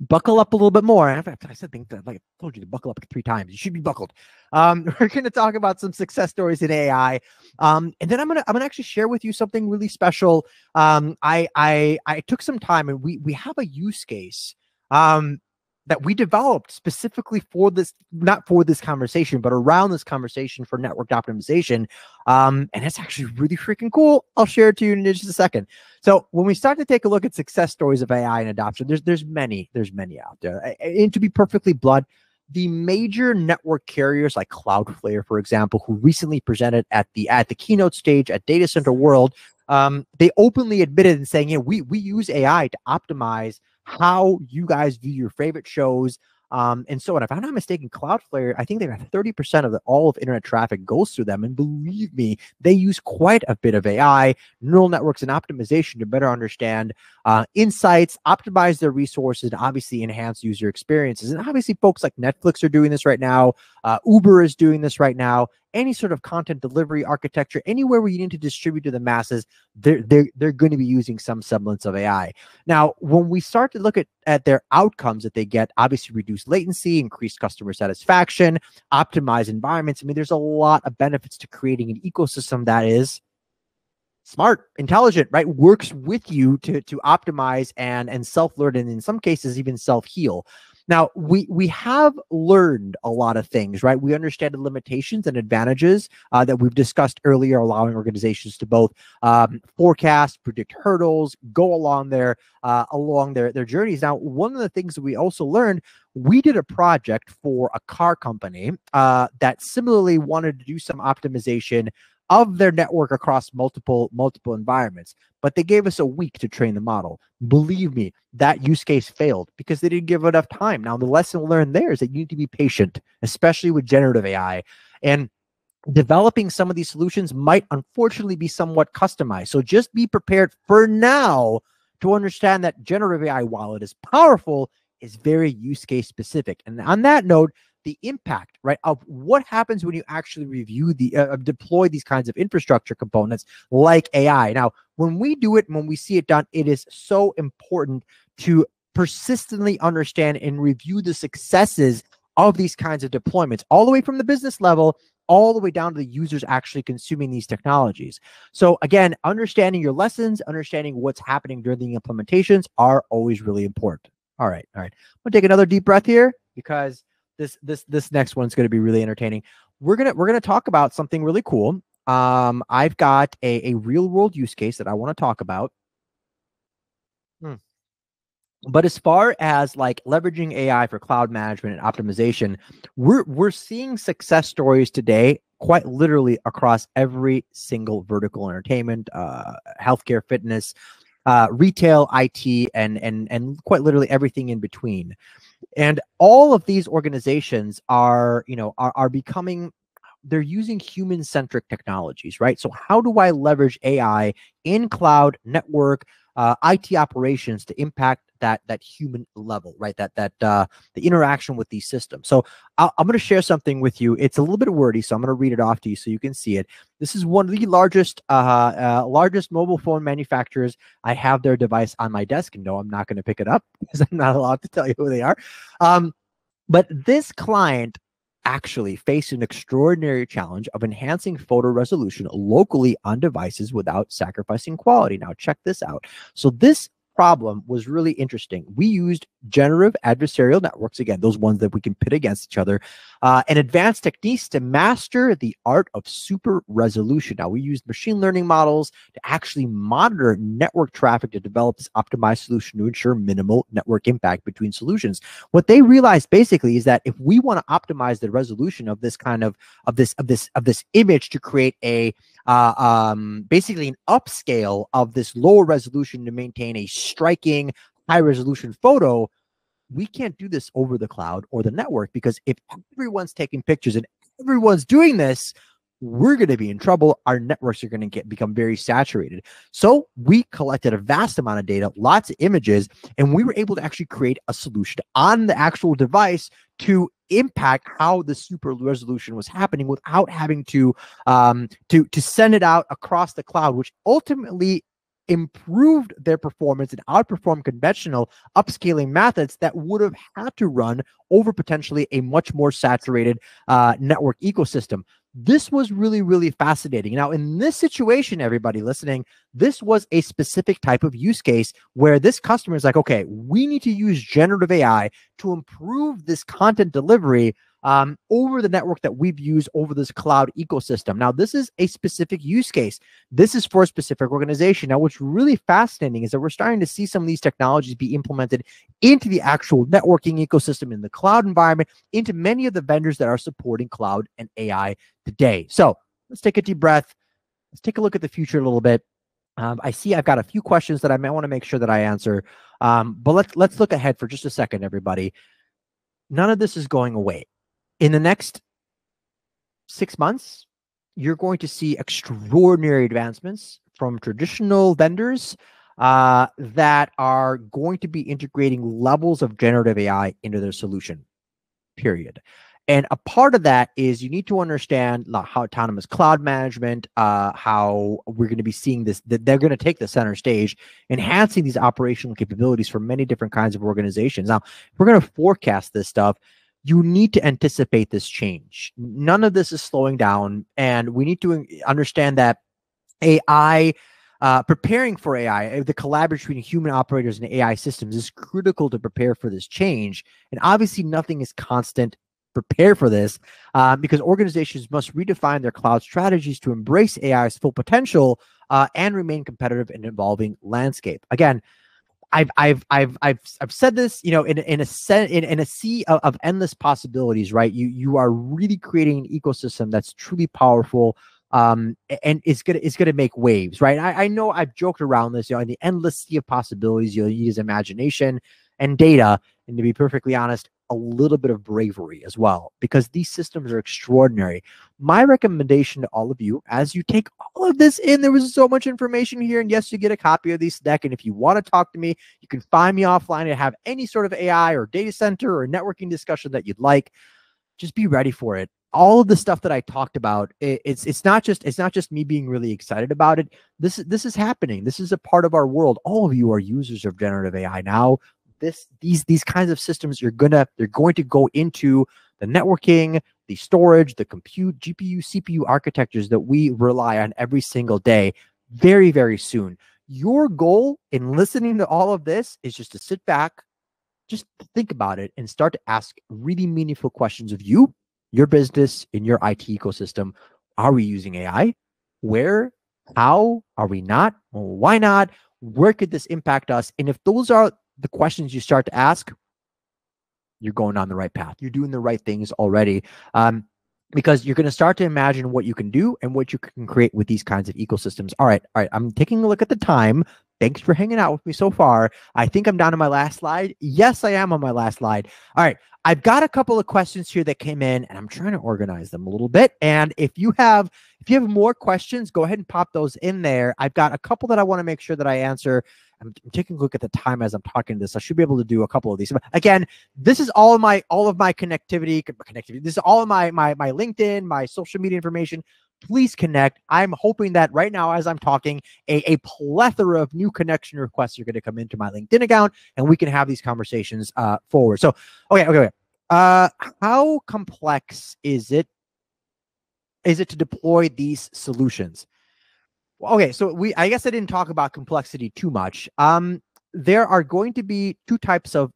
S2: buckle up a little bit more. I said things that, like I told you to buckle up 3 times. You should be buckled. We're going to talk about some success stories in AI, and then I'm gonna actually share with you something really special. I took some time, and we have a use case that we developed specifically for this, not for this conversation, but around this conversation for network optimization. And it's actually really freaking cool. I'll share it to you in just a second. So when we start to take a look at success stories of AI and adoption, there's many out there. And to be perfectly blunt, the major network carriers like Cloudflare, for example, who recently presented at the keynote stage at Data Center World, they openly admitted and saying, we use AI to optimize how you guys view your favorite shows. And so on. If I'm not mistaken, Cloudflare, I think they got 30% of all of internet traffic goes through them. And believe me, they use quite a bit of AI, neural networks, and optimization to better understand insights, optimize their resources, and obviously enhance user experiences. And obviously, folks like Netflix are doing this right now. Uber is doing this right now. Any sort of content delivery architecture, anywhere where you need to distribute to the masses, they're going to be using some semblance of AI. Now, when we start to look at their outcomes that they get, obviously reduced latency, increased customer satisfaction, optimized environments. I mean, there's a lot of benefits to creating an ecosystem that is smart, intelligent, right? Works with you to optimize and self-learn, and in some cases even self-heal. Now, we have learned a lot of things, right? We understand the limitations and advantages that we've discussed earlier, allowing organizations to both forecast, predict hurdles, go along their journeys. Now, one of the things that we also learned, we did a project for a car company that similarly wanted to do some optimization of their network across multiple environments, but they gave us a week to train the model. Believe me, that use case failed because they didn't give enough time. Now, the lesson learned there is that you need to be patient, especially with generative AI. And developing some of these solutions might unfortunately be somewhat customized. So just be prepared for now to understand that generative AI, while it is powerful, is very use case specific. And on that note, the impact, right, of what happens when you actually review deploy these kinds of infrastructure components like AI. Now, when we do it, when we see it done, it is so important to persistently understand and review the successes of these kinds of deployments, all the way from the business level, all the way down to the users actually consuming these technologies. So again, understanding your lessons, understanding what's happening during the implementations are always really important. All right. I'm gonna take another deep breath here because this next one's going to be really entertaining. We're gonna talk about something really cool. I've got a real world use case that I want to talk about. But as far as like leveraging AI for cloud management and optimization, we're seeing success stories today, quite literally across every single vertical: entertainment, healthcare, fitness, retail, IT, and quite literally everything in between. And all of these organizations are becoming, they're using human-centric technologies, right? So how do I leverage AI in cloud, network, IT operations to impact that human level, right? The interaction with these systems. So I'm going to share something with you. It's a little bit wordy, so I'm going to read it off to you so you can see it. This is one of the largest mobile phone manufacturers. I have their device on my desk, and no, I'm not going to pick it up because I'm not allowed to tell you who they are. But this client actually faced an extraordinary challenge of enhancing photo resolution locally on devices without sacrificing quality. Now, check this out. So this problem was really interesting. We used generative adversarial networks, again, those ones that we can pit against each other, and advanced techniques to master the art of super resolution. Now, we used machine learning models to actually monitor network traffic to develop this optimized solution to ensure minimal network impact between solutions. What they realized basically is that if we want to optimize the resolution of this kind of this image to create a basically an upscale of this lower resolution to maintain a striking high resolution photo, we can't do this over the cloud or the network, because if everyone's taking pictures and everyone's doing this, we're going to be in trouble. Our networks are going to become very saturated. So we collected a vast amount of data, lots of images, and we were able to actually create a solution on the actual device to impact how the super resolution was happening without having to send it out across the cloud, which ultimately improved their performance and outperformed conventional upscaling methods that would have had to run over potentially a much more saturated network ecosystem. This was really, really fascinating. Now, in this situation, everybody listening, this was a specific type of use case where this customer is like, okay, we need to use generative AI to improve this content delivery over the network that we've used over this cloud ecosystem. Now, this is a specific use case. This is for a specific organization. Now, what's really fascinating is that we're starting to see some of these technologies be implemented into the actual networking ecosystem in the cloud environment, into many of the vendors that are supporting cloud and AI today. So let's take a deep breath. Let's take a look at the future a little bit. I see I've got a few questions that I might want to make sure that I answer. But let's look ahead for just a second, everybody. None of this is going away. In the next 6 months, you're going to see extraordinary advancements from traditional vendors that are going to be integrating levels of generative AI into their solution, period. And a part of that is you need to understand how autonomous cloud management, how we're going to be seeing this, that they're going to take the center stage, enhancing these operational capabilities for many different kinds of organizations. Now, if we're going to forecast this stuff, you need to anticipate this change. None of this is slowing down, and we need to understand that AI, preparing for AI, the collaboration between human operators and AI systems is critical to prepare for this change. And obviously, nothing is constant. Prepare for this because organizations must redefine their cloud strategies to embrace AI's full potential and remain competitive in an evolving landscape. Again, I've said this, you know, in a sea of endless possibilities, right? You are really creating an ecosystem that's truly powerful, and it's gonna make waves, right? I know I've joked around this, you know, in the endless sea of possibilities, you'll use imagination and data, and to be perfectly honest, a little bit of bravery as well, because these systems are extraordinary. My recommendation to all of you, as you take all of this in, there was so much information here, and yes, you get a copy of these deck, and if you want to talk to me, you can find me offline and have any sort of AI or data center or networking discussion that you'd like. Just be ready for it. All of the stuff that I talked about, it's not just me being really excited about it. This is happening. This is a part of our world. All of you are users of generative AI now. These kinds of systems they're going to go into the networking, the storage, the compute, GPU, CPU architectures that we rely on every single day very, very soon. Your goal in listening to all of this is just to sit back, just think about it, and start to ask really meaningful questions of you, your business, in your IT ecosystem. Are we using AI? Where? How? Are we not? Why not? Where could this impact us? And if those are the questions you start to ask, you're going on the right path. You're doing the right things already, because you're going to start to imagine what you can do and what you can create with these kinds of ecosystems. All right. I'm taking a look at the time. Thanks for hanging out with me so far. I think I'm down to my last slide. Yes, I am on my last slide. All right. I've got a couple of questions here that came in, and I'm trying to organize them a little bit. And if you have more questions, go ahead and pop those in there. I've got a couple that I want to make sure that I answer. I'm taking a look at the time as I'm talking this. I should be able to do a couple of these. Again, this is all of my connectivity. This is all of my LinkedIn, my social media information. Please connect. I'm hoping that right now, as I'm talking, a plethora of new connection requests are going to come into my LinkedIn account, and we can have these conversations forward. So, okay. How complex is it to deploy these solutions? Okay, so I guess I didn't talk about complexity too much. there are going to be two types of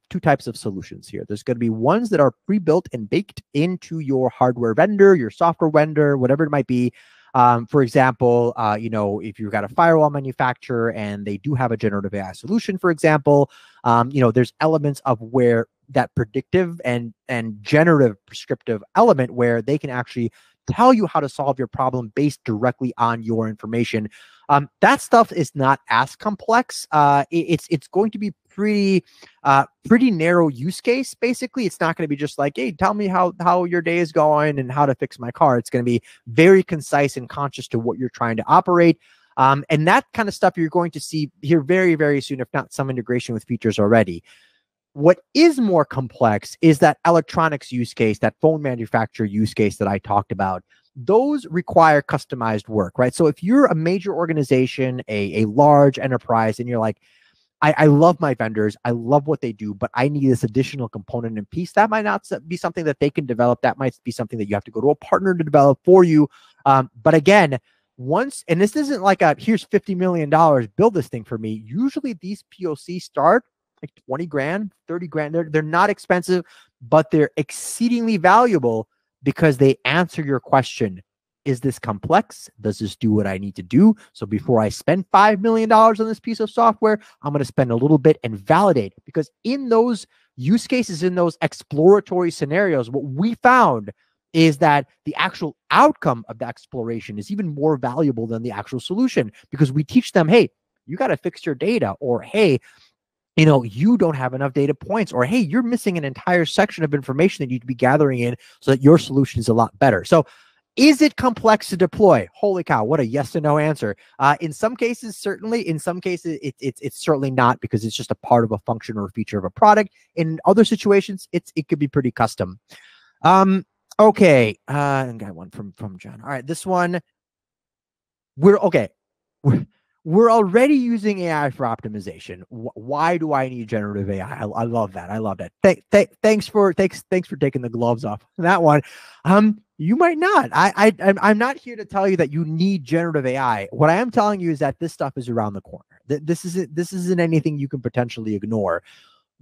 S2: solutions here. There's going to be ones that are pre-built and baked into your hardware vendor, your software vendor, whatever it might be. For example, if you've got a firewall manufacturer and they do have a generative AI solution, for example, there's elements of where that predictive and generative prescriptive element where they can actually tell you how to solve your problem based directly on your information. That stuff is not as complex. It's going to be pretty narrow use case. Basically, it's not going to be just like, hey, tell me how your day is going and how to fix my car. It's going to be very concise and conscious to what you're trying to operate. And that kind of stuff you're going to see here very, very soon, if not some integration with features already. What is more complex is that electronics use case, that phone manufacturer use case that I talked about. Those require customized work, right? So if you're a major organization, a large enterprise, and you're like, I love my vendors, I love what they do, but I need this additional component and piece, that might not be something that they can develop. That might be something that you have to go to a partner to develop for you. But again, and this isn't like here's $50 million, build this thing for me. Usually these POCs start like 20 grand, 30 grand. They're not expensive, but they're exceedingly valuable because they answer your question. Is this complex? Does this do what I need to do? So before I spend $5 million on this piece of software, I'm going to spend a little bit and validate. Because in those use cases, in those exploratory scenarios, what we found is that the actual outcome of the exploration is even more valuable than the actual solution, because we teach them, hey, you got to fix your data, or hey, you don't have enough data points, or hey, you're missing an entire section of information that you'd be gathering in so that your solution is a lot better. So is it complex to deploy? Holy cow, what a yes or no answer. In some cases, certainly. In some cases, it's certainly not, because it's just a part of a function or a feature of a product. In other situations, it could be pretty custom. Okay, I got one from John. All right, this one, we're already using AI for optimization. Why do I need generative AI? I love that. I love that. Thanks for taking the gloves off that one. You might not. I'm not here to tell you that you need generative AI. What I am telling you is that this stuff is around the corner. This isn't anything you can potentially ignore.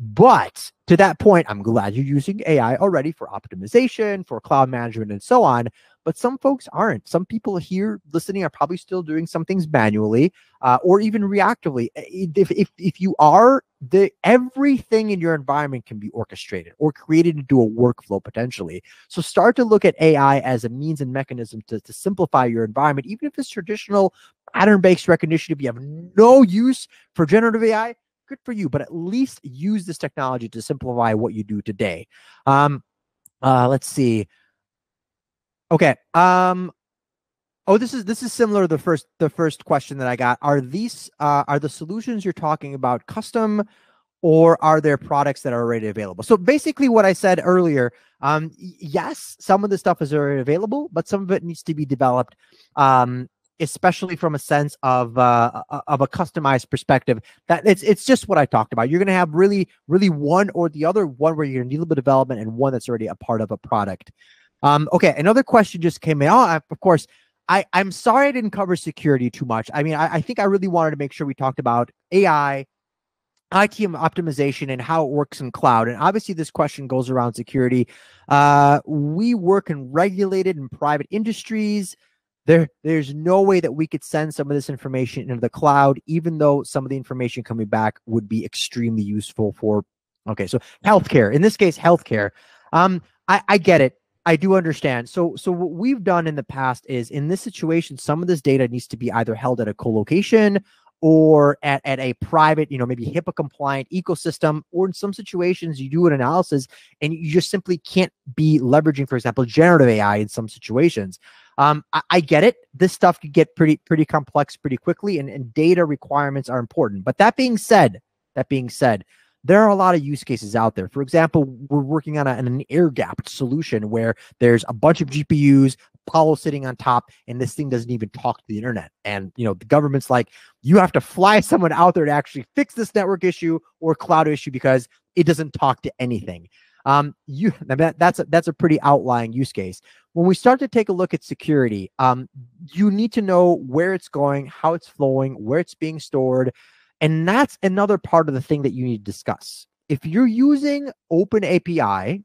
S2: But to that point, I'm glad you're using AI already for optimization, for cloud management, and so on. But some folks aren't. Some people here listening are probably still doing some things manually, or even reactively. If you are, everything in your environment can be orchestrated or created into a workflow potentially. So start to look at AI as a means and mechanism to simplify your environment, even if it's traditional pattern-based recognition. If you have no use for generative AI, good for you, but at least use this technology to simplify what you do today. Let's see. Okay. This is similar to the first question that I got. Are the solutions you're talking about custom, or are there products that are already available? So basically what I said earlier, yes, some of the stuff is already available, but some of it needs to be developed, especially from a sense of a customized perspective. That it's just what I talked about. You're going to have really one or the other, one where you're going to need a little bit of development, and one that's already a part of a product. Okay, another question just came in. Of course, I'm sorry I didn't cover security too much. I mean, I think I really wanted to make sure we talked about AI, IT optimization, and how it works in cloud. And obviously, this question goes around security. We work in regulated and private industries. There's no way that we could send some of this information into the cloud, even though some of the information coming back would be extremely useful for, okay, so healthcare. In this case, healthcare. I get it. I do understand. So what we've done in the past is, in this situation, some of this data needs to be either held at a co-location or at a private, maybe HIPAA compliant ecosystem, or in some situations you do an analysis and you just simply can't be leveraging, for example, generative AI in some situations. I get it. This stuff could get pretty complex pretty quickly, and data requirements are important. But that being said, there are a lot of use cases out there. For example, we're working on an air-gapped solution where there's a bunch of GPUs, Apollo sitting on top, and this thing doesn't even talk to the internet. And the government's like, you have to fly someone out there to actually fix this network issue or cloud issue because it doesn't talk to anything. That's a pretty outlying use case. When we start to take a look at security, you need to know where it's going, how it's flowing, where it's being stored. And that's another part of the thing that you need to discuss. If you're using OpenAI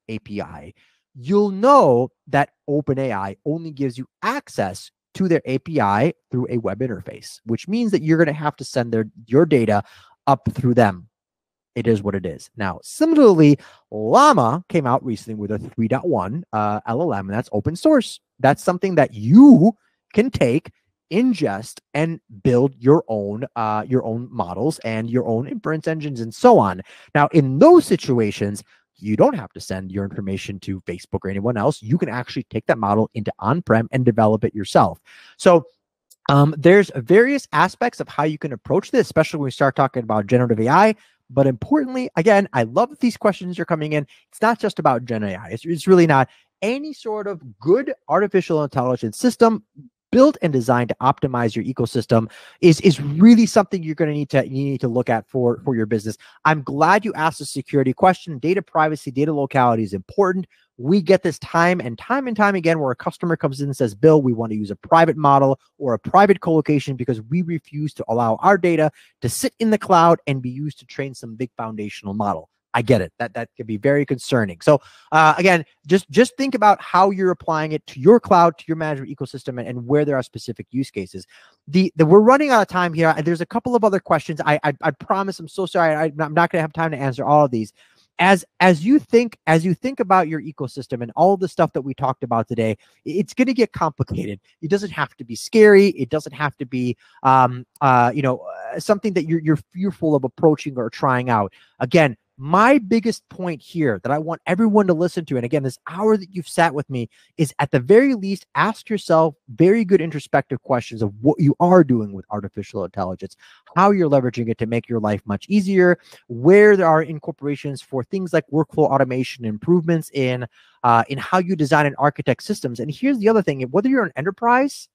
S2: API, you'll know that OpenAI only gives you access to their API through a web interface, which means that you're going to have to send your data up through them. It is what it is. Now, similarly, Llama came out recently with a 3.1 LLM, and that's open source. That's something that you can take, ingest, and build your own models and your own inference engines and so on. Now, in those situations, you don't have to send your information to Facebook or anyone else. You can actually take that model into on-prem and develop it yourself. So there's various aspects of how you can approach this, especially when we start talking about generative AI. But importantly, again, I love that these questions are coming in. It's not just about Gen AI. It's really not. Any sort of good artificial intelligence system built and designed to optimize your ecosystem is really something you're going to need to look at for your business. I'm glad you asked a security question. Data privacy, data locality is important. We get this time and time again where a customer comes in and says, Bill, we want to use a private model or a private colocation because we refuse to allow our data to sit in the cloud and be used to train some big foundational model. I get it. That could be very concerning. So again, just think about how you're applying it to your cloud, to your management ecosystem, and where there are specific use cases. We're running out of time here. There's a couple of other questions. I promise. I'm so sorry. I'm not going to have time to answer all of these. As you think about your ecosystem and all the stuff that we talked about today, it's going to get complicated. It doesn't have to be scary. It doesn't have to be something that you're fearful of approaching or trying out. Again, my biggest point here that I want everyone to listen to, and again, this hour that you've sat with me, is at the very least, ask yourself very good introspective questions of what you are doing with artificial intelligence, how you're leveraging it to make your life much easier, where there are incorporations for things like workflow automation improvements in how you design and architect systems. And here's the other thing, whether you're an enterprise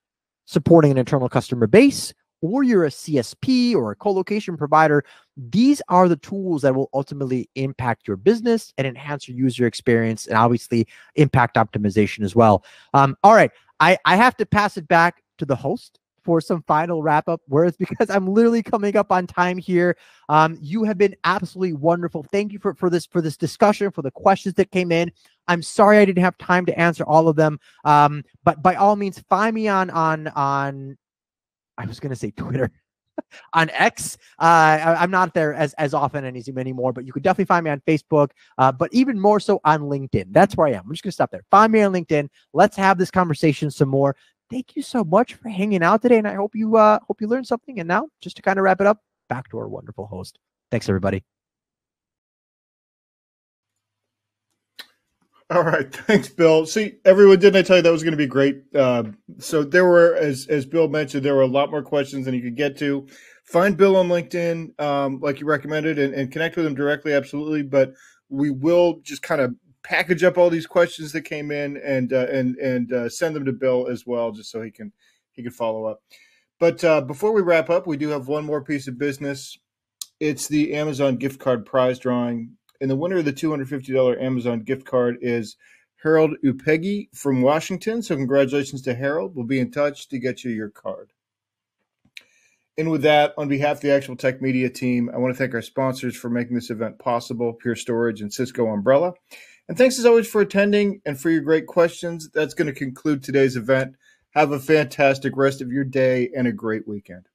S2: supporting an internal customer base, or you're a CSP or a co-location provider, these are the tools that will ultimately impact your business and enhance your user experience and obviously impact optimization as well. All right, I have to pass it back to the host for some final wrap-up words because I'm literally coming up on time here. You have been absolutely wonderful. Thank you for this discussion, for the questions that came in. I'm sorry I didn't have time to answer all of them, but by all means, find me on I was going to say Twitter, on X. I'm not there as often anymore, but you could definitely find me on Facebook, but even more so on LinkedIn. That's where I am. I'm just going to stop there. Find me on LinkedIn. Let's have this conversation some more. Thank you so much for hanging out today, and I hope you learned something. And now, just to kind of wrap it up, back to our wonderful host. Thanks, everybody.
S1: All right. Thanks, Bill. See, everyone, didn't I tell you that was going to be great? So there were, as Bill mentioned, there were a lot more questions than you could get to. Find Bill on LinkedIn, like you recommended, and connect with him directly, absolutely. But we will just kind of package up all these questions that came in and send them to Bill as well, just so he can follow up. But before we wrap up, we do have one more piece of business. It's the Amazon gift card prize drawing. And the winner of the $250 Amazon gift card is Harold Upegi from Washington. So congratulations to Harold. We'll be in touch to get you your card. And with that, on behalf of the Actual Tech Media team, I want to thank our sponsors for making this event possible, Pure Storage and Cisco Umbrella. And thanks as always for attending and for your great questions. That's going to conclude today's event. Have a fantastic rest of your day and a great weekend.